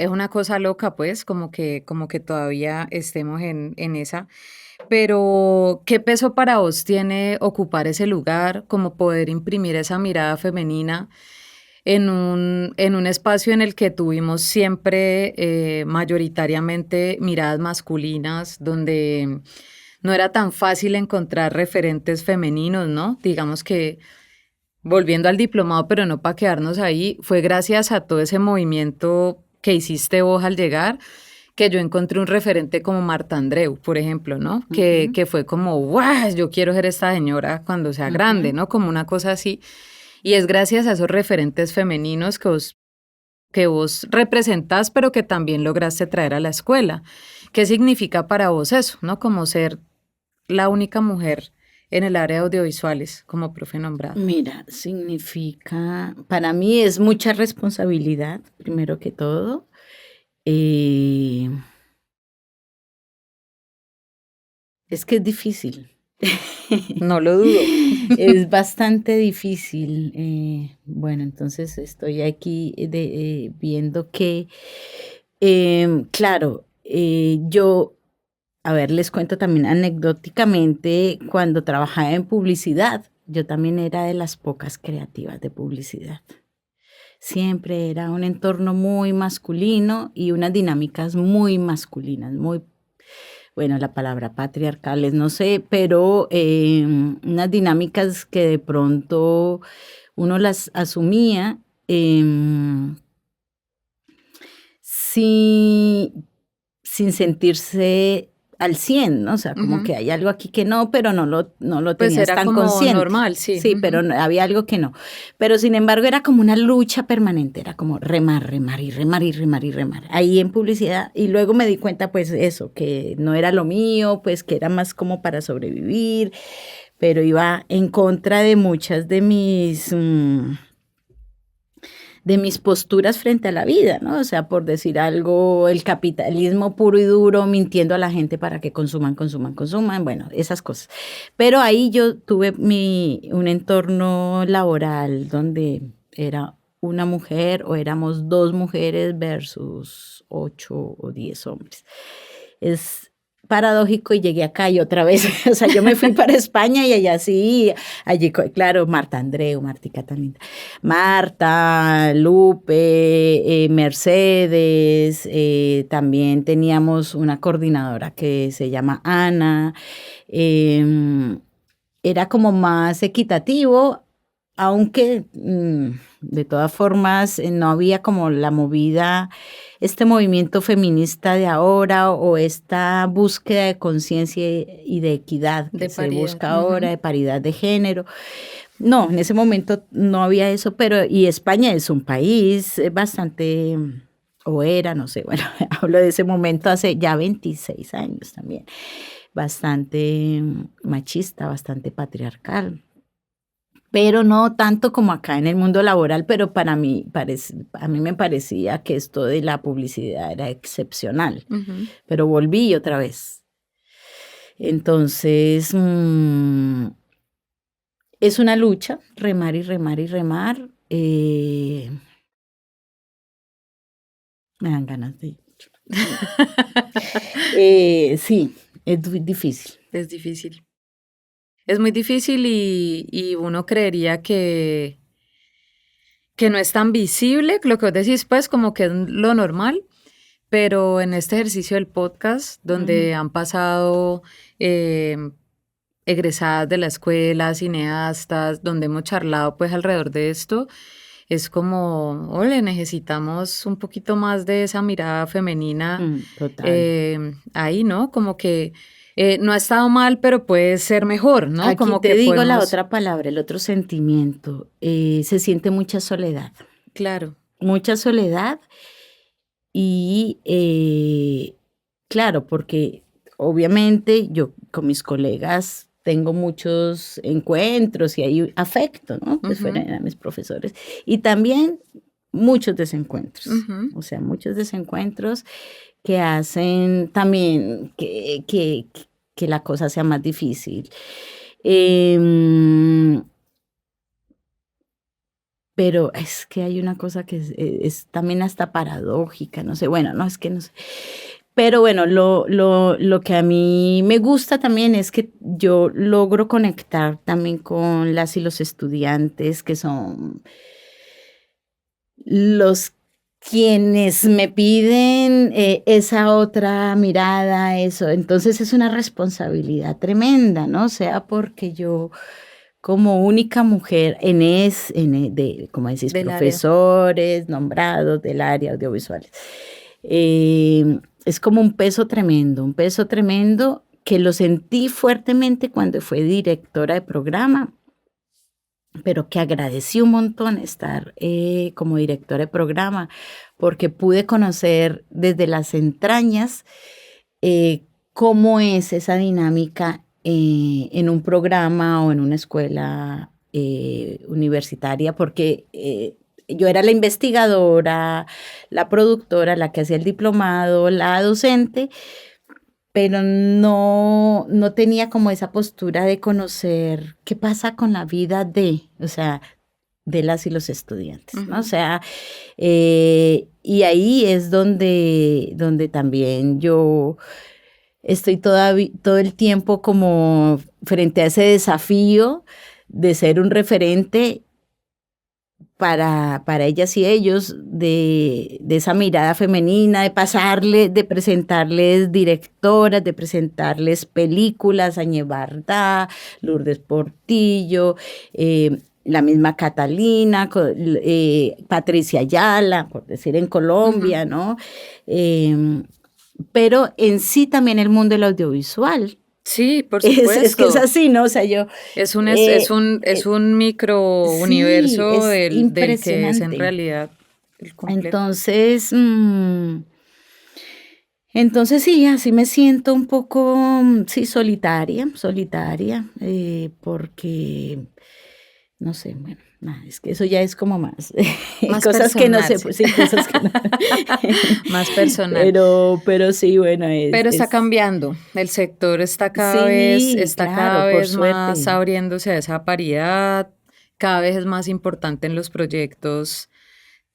[SPEAKER 2] una cosa loca, pues, como que todavía estemos en esa. Pero, ¿qué peso para vos tiene ocupar ese lugar, como poder imprimir esa mirada femenina en un espacio en el que tuvimos siempre mayoritariamente miradas masculinas, donde no era tan fácil encontrar referentes femeninos, ¿no? Digamos que volviendo al diplomado, pero no para quedarnos ahí, fue gracias a todo ese movimiento que hiciste vos al llegar que yo encontré un referente como Marta Andreu, por ejemplo, ¿no?
[SPEAKER 1] Ujú,
[SPEAKER 2] Que fue como, ¡guau! Yo quiero ser esta señora cuando sea grande,
[SPEAKER 1] ujú.
[SPEAKER 2] ¿no? Como una cosa así. Y es gracias a esos referentes femeninos que vos representás, pero que también lograste traer a la escuela. ¿Qué significa para vos eso, no? Como ser la única mujer en el área de audiovisuales, como profe nombrada.
[SPEAKER 1] Mira, significa, para mí es mucha responsabilidad, primero que todo. Eh, es que es difícil.
[SPEAKER 2] No lo dudo.
[SPEAKER 1] Es bastante difícil. Bueno, entonces estoy aquí viendo que, claro, yo, a ver, les cuento también anecdóticamente, cuando trabajaba en publicidad, yo también era de las pocas creativas de publicidad. Siempre era un entorno muy masculino y unas dinámicas muy masculinas, muy, bueno, la palabra patriarcales, no sé, pero unas dinámicas que de pronto uno las asumía sin, sin sentirse al 100, ¿no? O sea, como
[SPEAKER 2] Ujú.
[SPEAKER 1] que hay algo aquí que no, pero no lo
[SPEAKER 2] Pues
[SPEAKER 1] tenías
[SPEAKER 2] era
[SPEAKER 1] tan
[SPEAKER 2] como
[SPEAKER 1] consciente.
[SPEAKER 2] normal, sí.
[SPEAKER 1] Sí, pero
[SPEAKER 2] Ujú.
[SPEAKER 1] había algo que no. Pero sin embargo era como una lucha permanente, era como remar, remar y remar y remar y remar. Ahí en publicidad. Y luego me di cuenta, pues eso, que no era lo mío, pues que era más como para sobrevivir, pero iba en contra de muchas de mis posturas frente a la vida, ¿no? O sea, por decir algo, el capitalismo puro y duro, mintiendo a la gente para que consuman, bueno, esas cosas. Pero ahí yo tuve un entorno laboral donde era una mujer o éramos 2 mujeres versus 8 o 10 hombres. Es paradójico y llegué acá y otra vez, o sea, yo me fui para España y allá sí, allí, claro, Marta Andreu, Martica tan linda, Marta, Lupe, Mercedes, también teníamos una coordinadora que se llama Ana, era como más equitativo, aunque de todas formas no había como la movida, este movimiento feminista de ahora o esta búsqueda de conciencia y de equidad que se busca ahora, de paridad de género. No, en ese momento no había eso, pero y España es un país bastante, o era, no sé, bueno, hablo de ese momento hace ya 26 años también, bastante machista, bastante patriarcal. Pero no tanto como acá en el mundo laboral, pero para mí, a mí me parecía que esto de la publicidad era excepcional, pero volví otra vez. Entonces, es una lucha, remar y remar y remar. Me dan ganas de... sí, es difícil.
[SPEAKER 2] Es difícil. Es muy difícil y uno creería que no es tan visible, lo que vos decís, pues, como que es lo normal, pero en este ejercicio del podcast, donde han pasado egresadas de la escuela, cineastas, donde hemos charlado, pues, alrededor de esto, es como, ole, necesitamos un poquito más de esa mirada femenina ahí, ¿no? Como que no ha estado mal, pero puede ser mejor, ¿no?
[SPEAKER 1] Aquí
[SPEAKER 2] como
[SPEAKER 1] te
[SPEAKER 2] que
[SPEAKER 1] digo la otra palabra, el otro sentimiento. Se siente mucha soledad.
[SPEAKER 2] Claro.
[SPEAKER 1] Mucha soledad y claro, porque obviamente yo con mis colegas tengo muchos encuentros y hay afecto, ¿no? Pues fueran a mis profesores. Y también muchos desencuentros. O sea, muchos desencuentros que hacen también que la cosa sea más difícil. Pero es que hay una cosa que es también hasta paradójica, no sé, bueno, no es que no sé. Pero bueno, lo que a mí me gusta también es que yo logro conectar también con las y los estudiantes que son los quienes me piden esa otra mirada, eso. Entonces es una responsabilidad tremenda, ¿no? O sea, porque yo como única mujer como decís,
[SPEAKER 2] del
[SPEAKER 1] profesores
[SPEAKER 2] área.
[SPEAKER 1] Nombrados del área audiovisual. Es como un peso tremendo que lo sentí fuertemente cuando fui directora de programa, pero que agradecí un montón estar como directora de programa, porque pude conocer desde las entrañas cómo es esa dinámica en un programa o en una escuela universitaria, porque yo era la investigadora, la productora, la que hacía el diplomado, la docente, pero no tenía como esa postura de conocer qué pasa con la vida o sea, de las y los estudiantes, ¿no? O sea, y ahí es donde también yo estoy todo el tiempo como frente a ese desafío de ser un referente para ellas y ellos, de esa mirada femenina, de presentarles directoras, de presentarles películas, Añe Bardá, Lourdes Portillo, la misma Catalina, Patricia Ayala, por decir en Colombia, ¿no? Pero en sí también el mundo del audiovisual.
[SPEAKER 2] Sí, por supuesto.
[SPEAKER 1] Es que es así, ¿no? O sea, yo...
[SPEAKER 2] Es un micro universo
[SPEAKER 1] sí,
[SPEAKER 2] del que es en realidad el completo.
[SPEAKER 1] Entonces sí, así me siento un poco, sí, solitaria, porque, no sé, bueno, nada, es que eso ya es como más cosas
[SPEAKER 2] personal,
[SPEAKER 1] que no sé,
[SPEAKER 2] sí.
[SPEAKER 1] sí, cosas que no.
[SPEAKER 2] Más personal.
[SPEAKER 1] Pero sí, bueno,
[SPEAKER 2] pero está cambiando, el sector está cada vez más
[SPEAKER 1] suerte.
[SPEAKER 2] abriéndose a esa paridad, cada vez es más importante en los proyectos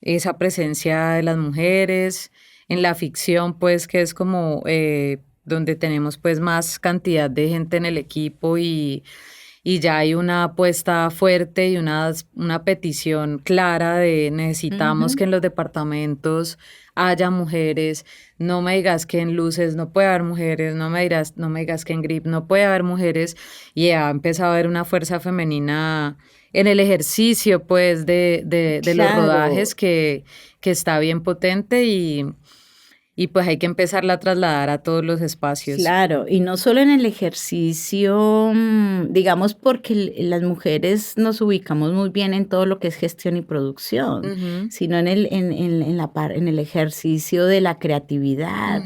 [SPEAKER 2] esa presencia de las mujeres. En la ficción, pues, que es como donde tenemos pues más cantidad de gente en el equipo y ya hay una apuesta fuerte y una petición clara de necesitamos que en los departamentos haya mujeres, no me digas que en luces no puede haber mujeres, no me digas que en grip no puede haber mujeres, y ha empezado a haber una fuerza femenina en el ejercicio pues de los
[SPEAKER 1] Claro.
[SPEAKER 2] rodajes que está bien potente y pues hay que empezarla a trasladar a todos los espacios.
[SPEAKER 1] Claro, y no solo en el ejercicio, digamos, porque las mujeres nos ubicamos muy bien en todo lo que es gestión y producción, sino en el ejercicio de la creatividad,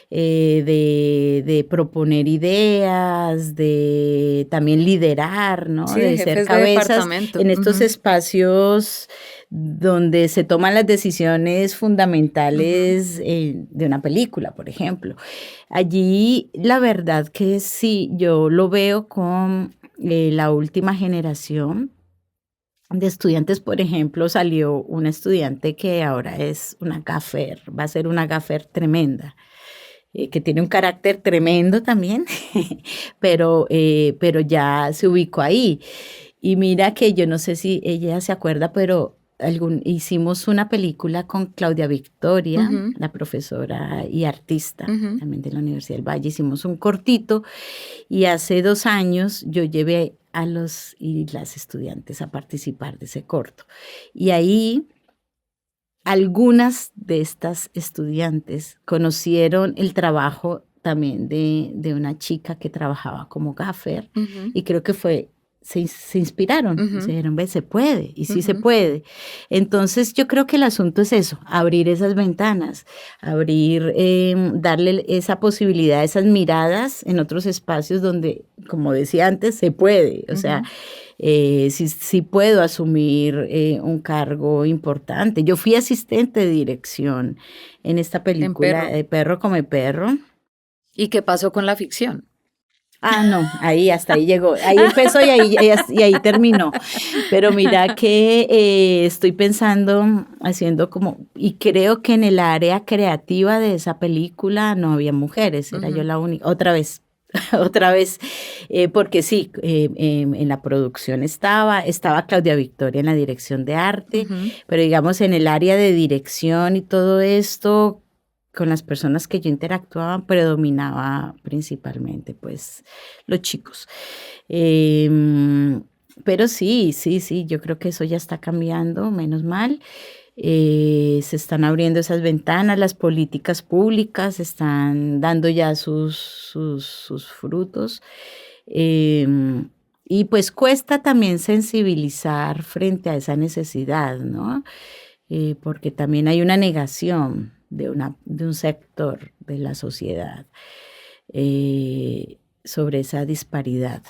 [SPEAKER 1] de proponer ideas, de también liderar, ¿no?
[SPEAKER 2] Sí,
[SPEAKER 1] de
[SPEAKER 2] jefes
[SPEAKER 1] ser
[SPEAKER 2] de
[SPEAKER 1] cabezas
[SPEAKER 2] departamento.
[SPEAKER 1] en estos espacios donde se toman las decisiones fundamentales de una película, por ejemplo. Allí, la verdad que sí, yo lo veo con la última generación de estudiantes. Por ejemplo, salió una estudiante que ahora es una gaffer, va a ser una gaffer tremenda, que tiene un carácter tremendo también, pero ya se ubicó ahí. Y mira que yo no sé si ella se acuerda, pero hicimos una película con Claudia Victoria, la profesora y artista también de la Universidad del Valle. Hicimos un cortito y hace 2 años yo llevé a los y las estudiantes a participar de ese corto. Y ahí algunas de estas estudiantes conocieron el trabajo también de una chica que trabajaba como gaffer, y creo que se inspiraron, se dijeron, ve, se puede, y sí se puede. Entonces yo creo que el asunto es eso, abrir esas ventanas, darle esa posibilidad, esas miradas en otros espacios donde, como decía antes, se puede. O sea, sí puedo asumir un cargo importante. Yo fui asistente de dirección en esta película, Perro come perro.
[SPEAKER 2] ¿Y qué pasó con la ficción?
[SPEAKER 1] Ah, no, hasta ahí llegó. Ahí empezó y ahí terminó. Pero mira que estoy pensando, haciendo y creo que en el área creativa de esa película no había mujeres, era yo la única. Otra vez, porque sí, en la producción estaba Claudia Victoria en la dirección de arte, pero digamos en el área de dirección y todo esto, con las personas que yo interactuaba, predominaba principalmente, pues, los chicos. Pero sí, yo creo que eso ya está cambiando, menos mal. Se están abriendo esas ventanas, las políticas públicas están dando ya sus frutos. Y pues cuesta también sensibilizar frente a esa necesidad, ¿no? Porque también hay una negación de un sector de la sociedad sobre esa disparidad,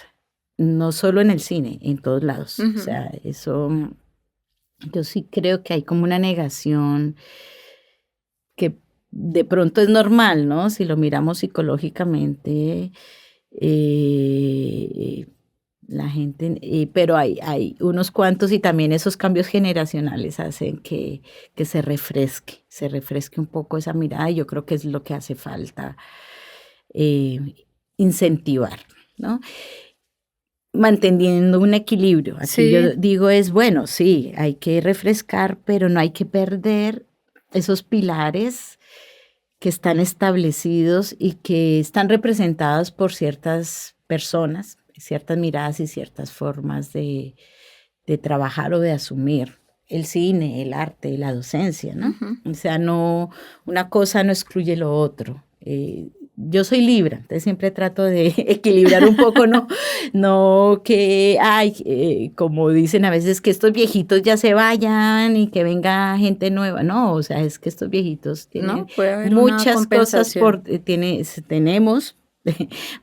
[SPEAKER 1] no solo en el cine, en todos lados. O sea, eso, yo sí creo que hay como una negación que de pronto es normal, ¿no? Si lo miramos psicológicamente, la gente, pero hay unos cuantos, y también esos cambios generacionales hacen que se refresque un poco esa mirada, y yo creo que es lo que hace falta incentivar, ¿no? Manteniendo un equilibrio. Así yo digo bueno, sí, hay que refrescar, pero no hay que perder esos pilares que están establecidos y que están representados por ciertas personas, ciertas miradas y ciertas formas de trabajar o de asumir el cine, el arte, la docencia, ¿no? O sea, no, una cosa no excluye lo otro. Yo soy Libra, entonces siempre trato de equilibrar un poco, no que, como dicen a veces, que estos viejitos ya se vayan y que venga gente nueva. No, o sea, es que estos viejitos tienen muchas cosas tenemos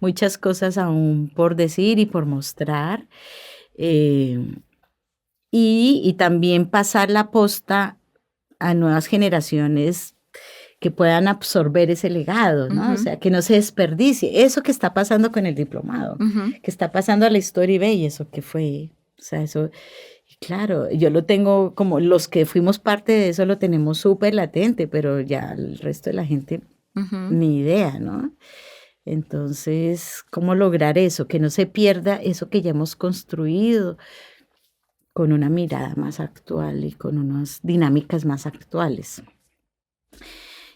[SPEAKER 1] muchas cosas aún por decir y por mostrar, y también pasar la posta a nuevas generaciones que puedan absorber ese legado, ¿no? O sea, que no se desperdicie. Eso que está pasando con el diplomado, que está pasando a la historia, y eso que fue, o sea, eso Claro, yo lo tengo como los que fuimos parte de eso lo tenemos súper latente, pero ya el resto de la gente
[SPEAKER 2] Ujú.
[SPEAKER 1] ni idea, ¿no? Entonces, ¿cómo lograr eso? Que no se pierda eso que ya hemos construido con una mirada más actual y con unas dinámicas más actuales.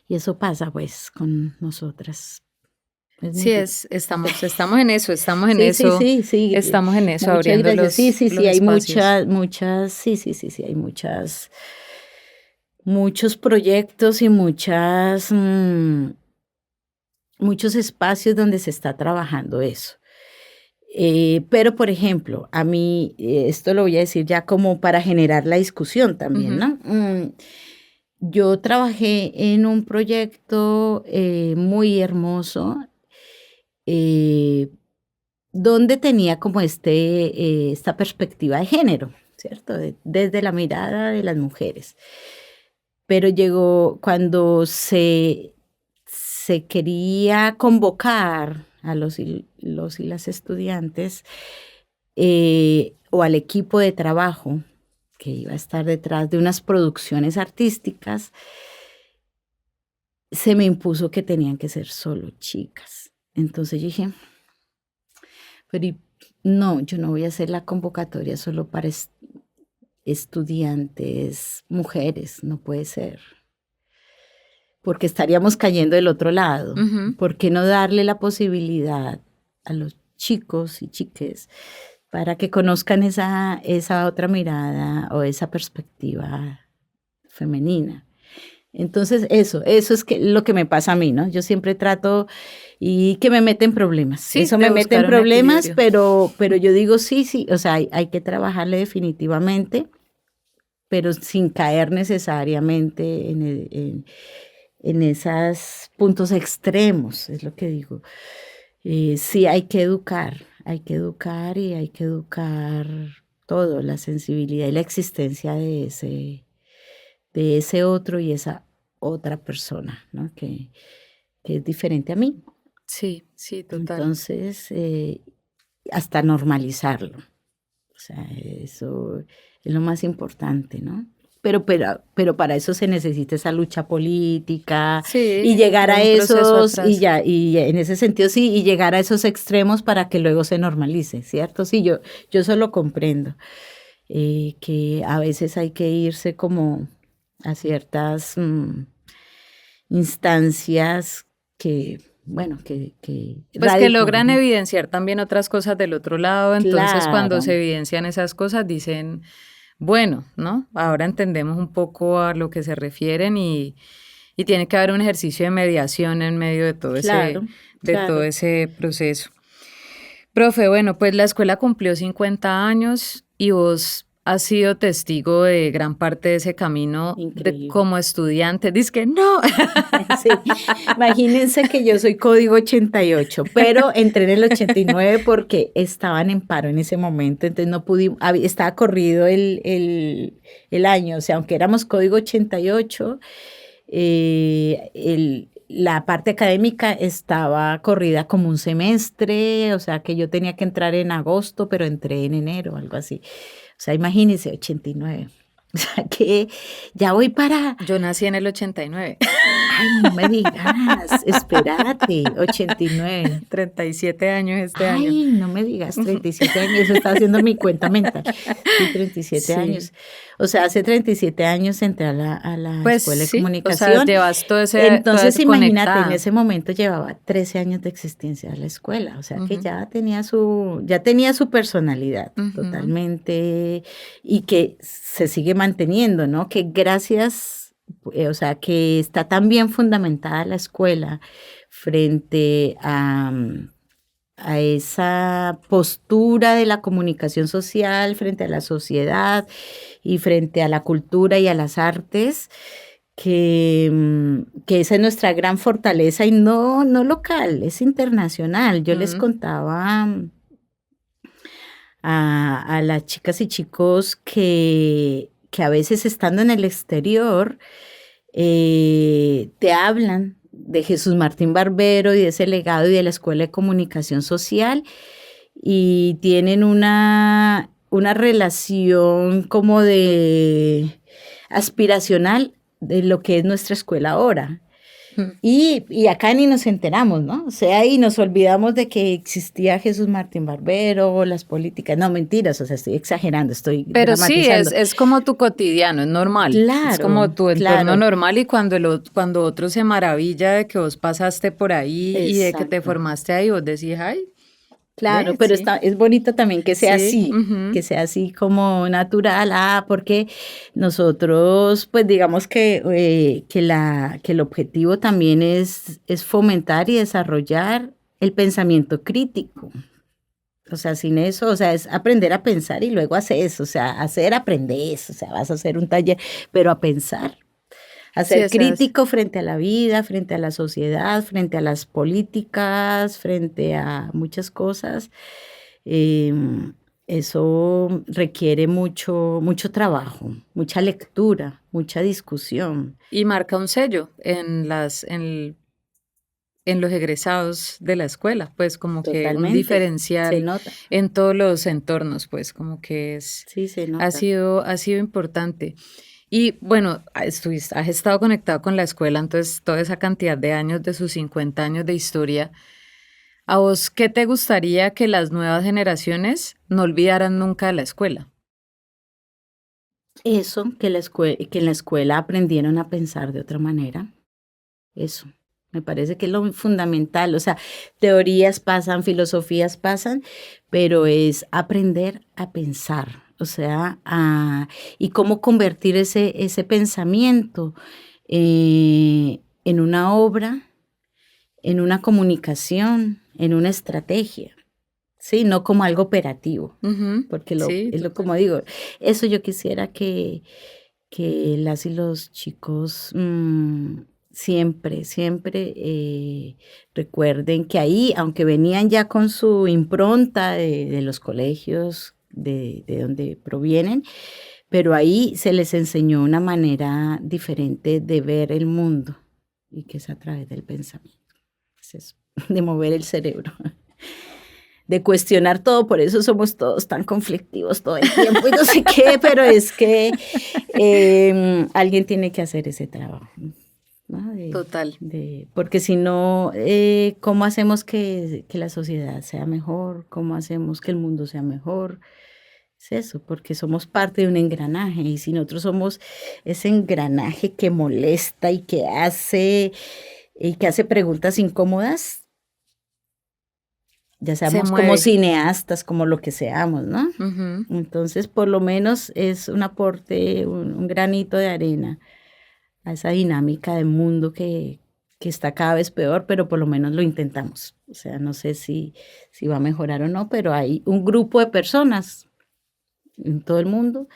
[SPEAKER 1] Y eso pasa pues con nosotras. Es muy
[SPEAKER 2] Sí,
[SPEAKER 1] duro.
[SPEAKER 2] estamos en eso,
[SPEAKER 1] Sí, sí, sí, sí.
[SPEAKER 2] estamos en eso,
[SPEAKER 1] Muchas
[SPEAKER 2] abriendo
[SPEAKER 1] gracias. Sí, sí,
[SPEAKER 2] los
[SPEAKER 1] sí, hay
[SPEAKER 2] espacios.
[SPEAKER 1] sí, sí, sí, sí, hay muchos proyectos y muchos espacios donde se está trabajando eso. Pero, por ejemplo, a mí, esto lo voy a decir ya como para generar la discusión también,
[SPEAKER 2] Ujú,
[SPEAKER 1] ¿no? Yo trabajé en un proyecto muy hermoso eh, donde tenía como esta perspectiva de género, ¿cierto? Desde la mirada de las mujeres. Pero llegó cuando se quería convocar a los y las estudiantes o al equipo de trabajo que iba a estar detrás de unas producciones artísticas, se me impuso que tenían que ser solo chicas. Entonces yo dije, pero no, yo no voy a hacer la convocatoria solo para estudiantes mujeres, no puede ser, porque estaríamos cayendo del otro lado.
[SPEAKER 2] ujú.
[SPEAKER 1] ¿Por qué no darle la posibilidad a los chicos y chiques para que conozcan esa otra mirada o esa perspectiva femenina? Entonces, eso es lo que me pasa a mí, ¿no? Yo siempre trato y que me mete en problemas.
[SPEAKER 2] Sí,
[SPEAKER 1] Eso
[SPEAKER 2] de
[SPEAKER 1] me mete en
[SPEAKER 2] buscar un
[SPEAKER 1] problemas,
[SPEAKER 2] equilibrio.
[SPEAKER 1] pero yo digo sí, sí, o sea, hay que trabajarle definitivamente, pero sin caer necesariamente en esos puntos extremos, es lo que digo. Sí, hay que educar y hay que educar todo, la sensibilidad y la existencia de ese otro y esa otra persona, ¿no? Que es diferente a mí.
[SPEAKER 2] Sí, sí, total.
[SPEAKER 1] Entonces, hasta normalizarlo. O sea, eso es lo más importante, ¿no? Pero para eso se necesita esa lucha política y
[SPEAKER 2] Sí,
[SPEAKER 1] llegar
[SPEAKER 2] de
[SPEAKER 1] a
[SPEAKER 2] un proceso
[SPEAKER 1] esos,
[SPEAKER 2] atrás.
[SPEAKER 1] y en ese sentido sí, y llegar a esos extremos para que luego se normalice, ¿cierto? Sí, yo eso lo comprendo, que a veces hay que irse como a ciertas instancias que, bueno, que
[SPEAKER 2] Pues que
[SPEAKER 1] radican,
[SPEAKER 2] logran
[SPEAKER 1] ¿no?
[SPEAKER 2] evidenciar también otras cosas del otro lado, entonces cuando
[SPEAKER 1] Claro,
[SPEAKER 2] se evidencian esas cosas dicen, bueno, ¿no? Ahora entendemos un poco a lo que se refieren y tiene que haber un ejercicio de mediación en medio
[SPEAKER 1] claro,
[SPEAKER 2] de todo
[SPEAKER 1] claro.
[SPEAKER 2] ese proceso. Profe, bueno, pues la escuela cumplió 50 años y vos has sido testigo de gran parte de ese camino de
[SPEAKER 1] Increíble.
[SPEAKER 2] como estudiante. Dice que no.
[SPEAKER 1] Sí, imagínense que yo soy código 88, pero entré en el 89 porque estaban en paro en ese momento, entonces no pudimos, estaba corrido el año, o sea, aunque éramos código 88, la parte académica estaba corrida como un semestre, o sea, que yo tenía que entrar en agosto, pero entré en enero, algo así. O sea, imagínense, 89. O sea, que ya voy para
[SPEAKER 2] Yo nací en el 89.
[SPEAKER 1] Ay, no me digas, espérate, 89.
[SPEAKER 2] 37 años este año.
[SPEAKER 1] Ay, no me digas, 37 años, eso está haciendo mi cuenta mental. Sí, 37
[SPEAKER 2] Sí.
[SPEAKER 1] años. O sea, hace 37 años entré a la
[SPEAKER 2] Pues
[SPEAKER 1] escuela de
[SPEAKER 2] sí, o sea,
[SPEAKER 1] comunicación.
[SPEAKER 2] llevas toda
[SPEAKER 1] Entonces,
[SPEAKER 2] eso
[SPEAKER 1] imagínate, en
[SPEAKER 2] conectada.
[SPEAKER 1] ese momento llevaba 13 años de existencia de la escuela, o sea que
[SPEAKER 2] Ujú,
[SPEAKER 1] ya tenía su personalidad
[SPEAKER 2] ujú.
[SPEAKER 1] totalmente y que se sigue manteniendo, ¿no? Que gracias, o sea, que está tan bien fundamentada la escuela frente a esa postura de la comunicación social frente a la sociedad y frente a la cultura y a las artes, que esa es nuestra gran fortaleza y no local, es internacional. Yo les
[SPEAKER 2] Mm.
[SPEAKER 1] contaba a las chicas y chicos que a veces estando en el exterior te hablan de Jesús Martín Barbero y de ese legado y de la Escuela de Comunicación Social y tienen una relación como de aspiracional de lo que es nuestra escuela ahora. Y acá ni nos enteramos, ¿no? O sea, y nos olvidamos de que existía Jesús Martín Barbero, las políticas. No, mentiras, o sea, estoy exagerando, estoy
[SPEAKER 2] Pero sí,
[SPEAKER 1] dramatizando.
[SPEAKER 2] es como tu cotidiano, es normal. Es como
[SPEAKER 1] Claro,
[SPEAKER 2] tu entorno
[SPEAKER 1] claro.
[SPEAKER 2] normal y cuando otro se maravilla de que vos pasaste por ahí y de que te
[SPEAKER 1] Exacto.
[SPEAKER 2] formaste ahí, vos decís, ay,
[SPEAKER 1] Claro,
[SPEAKER 2] ve,
[SPEAKER 1] pero
[SPEAKER 2] sí,
[SPEAKER 1] es bonito también
[SPEAKER 2] sí,
[SPEAKER 1] que sea así como natural, porque nosotros, pues digamos que el objetivo también es fomentar y desarrollar el pensamiento crítico. O sea, sin eso, o sea, es aprender a pensar y luego haces, o sea, hacer, aprendes, o sea, vas a hacer un taller, pero a pensar. A
[SPEAKER 2] sí,
[SPEAKER 1] ser
[SPEAKER 2] o sea,
[SPEAKER 1] crítico frente a la vida, frente a la sociedad, frente a las políticas, frente a muchas cosas. Eso requiere mucho trabajo, mucha lectura, mucha discusión.
[SPEAKER 2] y marca un sello en los egresados de la escuela, pues como que un
[SPEAKER 1] Totalmente. Se
[SPEAKER 2] diferencial
[SPEAKER 1] nota.
[SPEAKER 2] en todos los entornos, pues como que
[SPEAKER 1] Sí, se nota.
[SPEAKER 2] ha sido importante. Y bueno, has estado conectado con la escuela, entonces toda esa cantidad de años, de sus 50 años de historia, ¿a vos qué te gustaría que las nuevas generaciones no olvidaran nunca de la escuela?
[SPEAKER 1] Eso, que en la escuela aprendieron a pensar de otra manera. Eso, me parece que es lo fundamental. O sea, teorías pasan, filosofías pasan, pero es aprender a pensar. O sea, y cómo convertir ese pensamiento en una obra, en una comunicación, en una estrategia. Sí, no como algo operativo,
[SPEAKER 2] Ujú,
[SPEAKER 1] porque
[SPEAKER 2] sí,
[SPEAKER 1] es lo
[SPEAKER 2] total.
[SPEAKER 1] como digo, eso yo quisiera que las y los chicos siempre recuerden que ahí, aunque venían ya con su impronta de los colegios de donde provienen, pero ahí se les enseñó una manera diferente de ver el mundo y que es a través del pensamiento. Es eso, de mover el cerebro, de cuestionar todo, por eso somos todos tan conflictivos todo el tiempo y no sé qué, pero es que alguien tiene que hacer ese trabajo, ¿no?
[SPEAKER 2] Total.
[SPEAKER 1] Porque si no, ¿cómo hacemos que la sociedad sea mejor? ¿Cómo hacemos que el mundo sea mejor? Es eso, porque somos parte de un engranaje y si nosotros somos ese engranaje que molesta y que hace preguntas incómodas, ya
[SPEAKER 2] Se
[SPEAKER 1] seamos como
[SPEAKER 2] mueve.
[SPEAKER 1] cineastas, como lo que seamos, ¿no?
[SPEAKER 2] Ujú.
[SPEAKER 1] Entonces, por lo menos es un aporte, un granito de arena a esa dinámica de mundo que está cada vez peor, pero por lo menos lo intentamos. O sea, no sé si va a mejorar o no, pero hay un grupo de personas en todo el mundo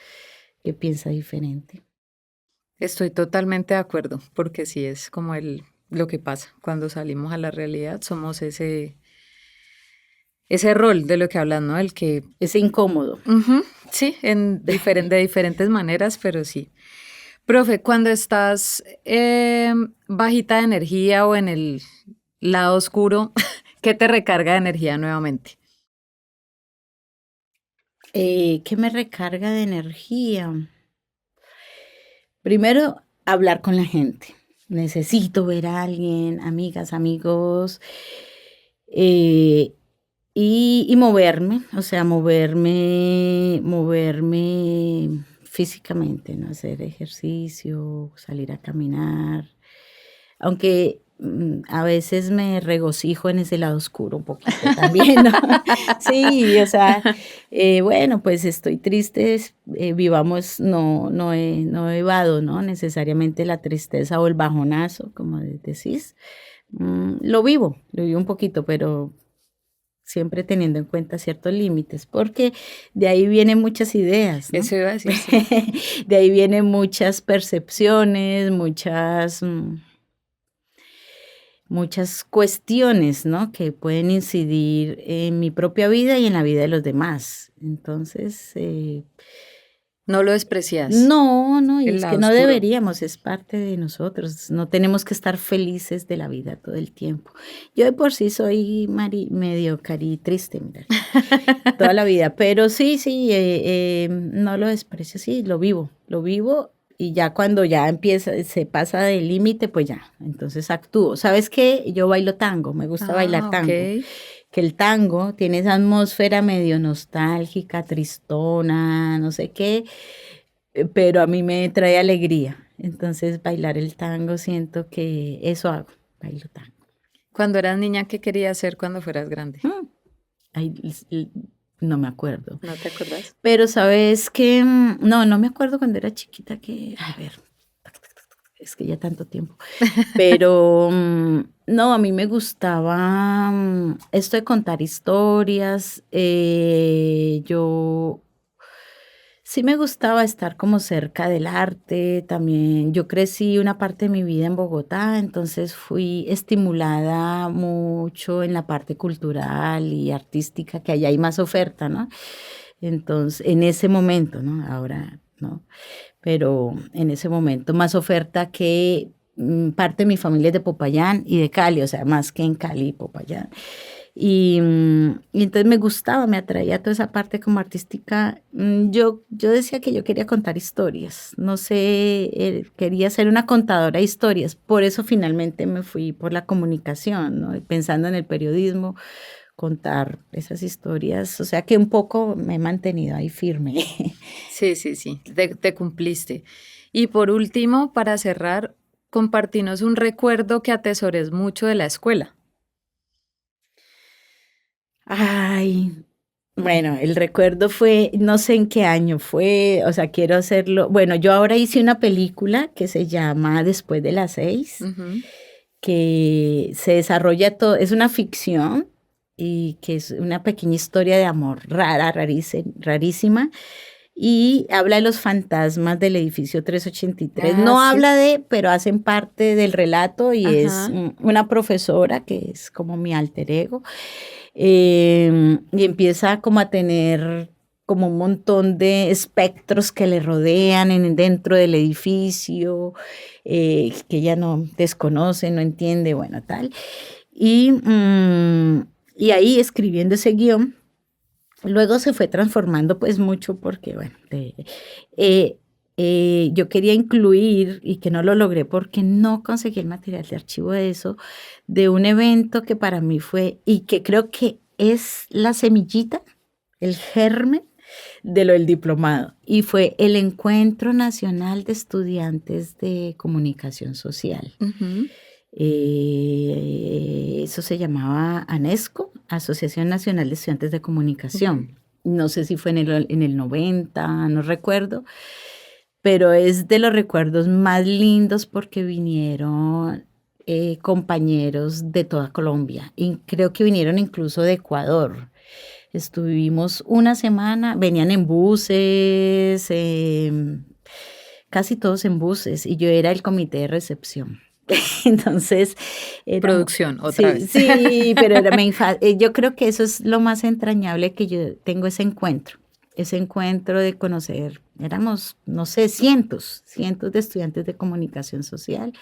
[SPEAKER 1] que piensa diferente.
[SPEAKER 2] Estoy totalmente de acuerdo, porque sí es como lo que pasa cuando salimos a la realidad, somos ese rol de lo que hablas, ¿no? El que,
[SPEAKER 1] Es incómodo.
[SPEAKER 2] ujú, sí, de diferentes maneras, pero sí. Profe, cuando estás bajita de energía o en el lado oscuro, ¿qué te recarga de energía nuevamente?
[SPEAKER 1] ¿Qué me recarga de energía? Primero, hablar con la gente. Necesito ver a alguien, amigas, amigos, eh, y moverme, o sea, moverme físicamente, ¿no? Hacer ejercicio, salir a caminar. Aunque a veces me regocijo en ese lado oscuro un poquito también, ¿no? Sí, o sea, bueno, pues estoy triste, vivamos, no evado, ¿no? Necesariamente la tristeza o el bajonazo, como decís. Lo vivo un poquito, pero siempre teniendo en cuenta ciertos límites, porque de ahí vienen muchas ideas, ¿no?
[SPEAKER 2] Eso iba a decir, sí.
[SPEAKER 1] De ahí vienen muchas percepciones, muchas cuestiones, ¿no? Que pueden incidir en mi propia vida y en la vida de los demás. Entonces,
[SPEAKER 2] No lo desprecias.
[SPEAKER 1] No, no, y
[SPEAKER 2] El
[SPEAKER 1] es
[SPEAKER 2] lado
[SPEAKER 1] que no
[SPEAKER 2] oscuro.
[SPEAKER 1] deberíamos, es parte de nosotros, no tenemos que estar felices de la vida todo el tiempo. Yo de por sí soy medio cari triste, mira, toda la vida, pero sí, sí, no lo desprecio, sí, lo vivo y ya cuando ya empieza, se pasa del límite, pues ya, entonces actúo. ¿Sabes qué? Yo bailo tango, me gusta bailar
[SPEAKER 2] Ah,
[SPEAKER 1] tango.
[SPEAKER 2] ok.
[SPEAKER 1] Que el tango tiene esa atmósfera medio nostálgica, tristona, no sé qué, pero a mí me trae alegría. Entonces, bailar el tango, siento que eso hago, bailo tango.
[SPEAKER 2] Cuando eras niña, ¿qué querías ser cuando fueras grande?
[SPEAKER 1] Mm, ay, no me acuerdo.
[SPEAKER 2] ¿No te acuerdas?
[SPEAKER 1] Pero sabes que, no me acuerdo cuando era chiquita que, a ver, es que ya tanto tiempo. Pero no, a mí me gustaba esto de contar historias. Yo sí me gustaba estar como cerca del arte también. Yo crecí una parte de mi vida en Bogotá, entonces fui estimulada mucho en la parte cultural y artística, que allá hay más oferta, ¿no? Entonces, en ese momento, ¿no? Ahora, ¿no? Pero en ese momento más oferta que parte de mi familia es de Popayán y de Cali, o sea, más que en Cali y Popayán. Y entonces me gustaba, me atraía toda esa parte como artística. Yo decía que yo quería contar historias, no sé, quería ser una contadora de historias, por eso finalmente me fui por la comunicación, ¿no? Y pensando en el periodismo, contar esas historias, o sea que un poco me he mantenido ahí firme.
[SPEAKER 2] Sí, sí, sí, te cumpliste. Y por último, para cerrar, compartinos un recuerdo que atesores mucho de la escuela.
[SPEAKER 1] Ay, bueno, el recuerdo fue, no sé en qué año fue, o sea, quiero hacerlo. Bueno, yo ahora hice una película que se llama Después de las 6,
[SPEAKER 2] Ujú.
[SPEAKER 1] que se desarrolla todo, es una ficción y que es una pequeña historia de amor rara, rarísima, y habla de los fantasmas del edificio 383.
[SPEAKER 2] Ah,
[SPEAKER 1] No
[SPEAKER 2] sí.
[SPEAKER 1] habla de, pero hacen parte del relato y es
[SPEAKER 2] Ajá.
[SPEAKER 1] una profesora que es como mi alter ego y empieza como a tener como un montón de espectros que le rodean dentro del edificio, que ella no desconoce, no entiende, bueno, tal. Y ahí escribiendo ese guión, luego se fue transformando pues mucho porque, bueno, eh, yo quería incluir y que no lo logré porque no conseguí el material de archivo de eso, de un evento que para mí fue y que creo que es la semillita, el germen de lo del diplomado. Y fue el Encuentro Nacional de Estudiantes de Comunicación Social.
[SPEAKER 2] Ujú.
[SPEAKER 1] Eso se llamaba ANESCO, Asociación Nacional de Estudiantes de
[SPEAKER 2] Ujú.
[SPEAKER 1] Comunicación. No sé si fue en el 90, no recuerdo, pero es de los recuerdos más lindos porque vinieron compañeros de toda Colombia y creo que vinieron incluso de Ecuador. Estuvimos una semana, venían en buses, casi todos en buses, y yo era el comité de recepción. Entonces, éramos,
[SPEAKER 2] Producción, otra
[SPEAKER 1] sí,
[SPEAKER 2] vez.
[SPEAKER 1] sí, pero yo creo que eso es lo más entrañable que yo tengo ese encuentro de conocer, éramos, no sé, cientos de estudiantes de comunicación social.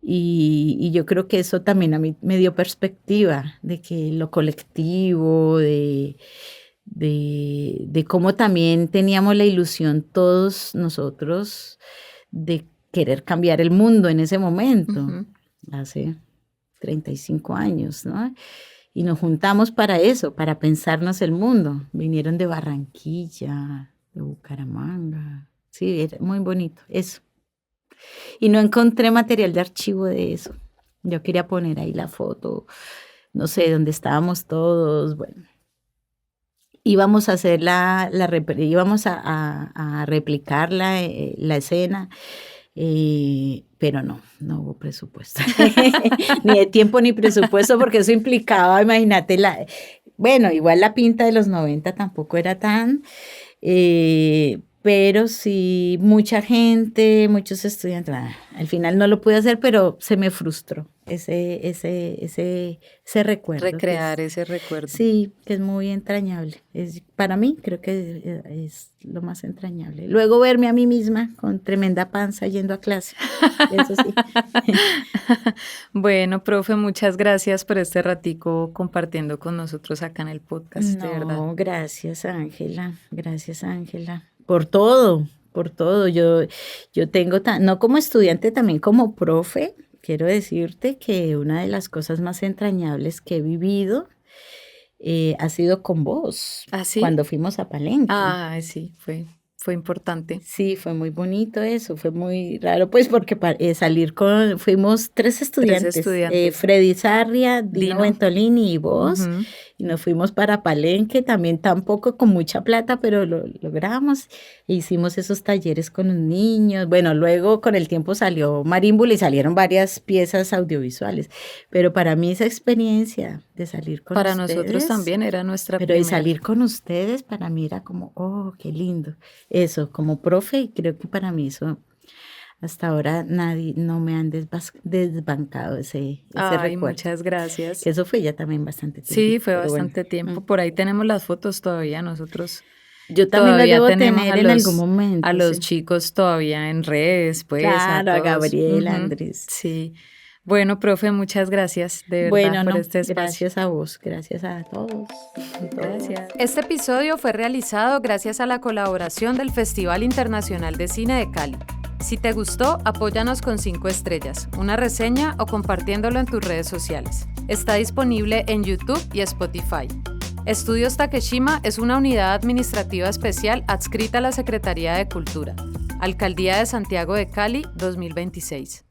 [SPEAKER 1] Y yo creo que eso también a mí me dio perspectiva de que lo colectivo, de cómo también teníamos la ilusión todos nosotros de querer cambiar el mundo en ese momento,
[SPEAKER 2] Ujú.
[SPEAKER 1] hace 35 años, ¿no? Y nos juntamos para eso, para pensarnos el mundo. Vinieron de Barranquilla, de Bucaramanga. Sí, era muy bonito, eso. Y no encontré material de archivo de eso. Yo quería poner ahí la foto, no sé, donde estábamos todos, bueno. Íbamos a hacer íbamos a replicar la escena, pero no hubo presupuesto. Ni de tiempo ni presupuesto, porque eso implicaba, imagínate, bueno, igual la pinta de los 90 tampoco era tan, pero sí mucha gente, muchos estudiantes. Al final no lo pude hacer, pero se me frustró. ese recuerdo.
[SPEAKER 2] Recrear ese recuerdo.
[SPEAKER 1] Sí, que es muy entrañable. Para mí creo que es lo más entrañable. Luego verme a mí misma con tremenda panza yendo a clase. Eso sí.
[SPEAKER 2] Bueno, profe, muchas gracias por este ratico compartiendo con nosotros acá en el podcast, de verdad.
[SPEAKER 1] No, gracias, Ángela. Gracias, Ángela. Por todo, por todo. Yo tengo, no como estudiante, también como profe, quiero decirte que una de las cosas más entrañables que he vivido ha sido con vos.
[SPEAKER 2] ¿Ah, sí?
[SPEAKER 1] Cuando fuimos a Palenque.
[SPEAKER 2] Ah, sí, fue importante.
[SPEAKER 1] Sí, fue muy bonito eso, fue muy raro, pues porque fuimos 3 estudiantes, Freddy Sarria, Dino Ventolini y vos,
[SPEAKER 2] Ujú.
[SPEAKER 1] y nos fuimos para Palenque, también tampoco con mucha plata, pero lo logramos, e hicimos esos talleres con los niños, bueno, luego con el tiempo salió Marímbula y salieron varias piezas audiovisuales, pero para mí esa experiencia de salir con
[SPEAKER 2] Para
[SPEAKER 1] ustedes,
[SPEAKER 2] nosotros también era nuestra
[SPEAKER 1] pero de
[SPEAKER 2] primera.
[SPEAKER 1] salir con ustedes, para mí era como, oh, qué lindo. Eso, como profe, y creo que para mí eso, hasta ahora nadie, no me han desbancado ese
[SPEAKER 2] Ay,
[SPEAKER 1] recuerdo.
[SPEAKER 2] muchas gracias.
[SPEAKER 1] Que eso fue ya también bastante tiempo.
[SPEAKER 2] Sí, fue
[SPEAKER 1] pero
[SPEAKER 2] bastante
[SPEAKER 1] bueno.
[SPEAKER 2] tiempo. Por ahí tenemos las fotos todavía nosotros.
[SPEAKER 1] Yo también las
[SPEAKER 2] Todavía
[SPEAKER 1] debo
[SPEAKER 2] tenemos
[SPEAKER 1] tener en algún momento.
[SPEAKER 2] a los
[SPEAKER 1] sí.
[SPEAKER 2] chicos todavía en redes, pues.
[SPEAKER 1] Claro, a
[SPEAKER 2] todos.
[SPEAKER 1] Gabriela,
[SPEAKER 2] Ujú.
[SPEAKER 1] Andrés.
[SPEAKER 2] Sí. Bueno, profe, muchas gracias de verdad
[SPEAKER 1] Bueno,
[SPEAKER 2] por
[SPEAKER 1] no,
[SPEAKER 2] este espacio.
[SPEAKER 1] gracias a vos, gracias a todos.
[SPEAKER 2] Gracias. Este episodio fue realizado gracias a la colaboración del Festival Internacional de Cine de Cali. Si te gustó, apóyanos con 5 estrellas, una reseña o compartiéndolo en tus redes sociales. Está disponible en YouTube y Spotify. Estudios Takeshima es una unidad administrativa especial adscrita a la Secretaría de Cultura. Alcaldía de Santiago de Cali, 2026.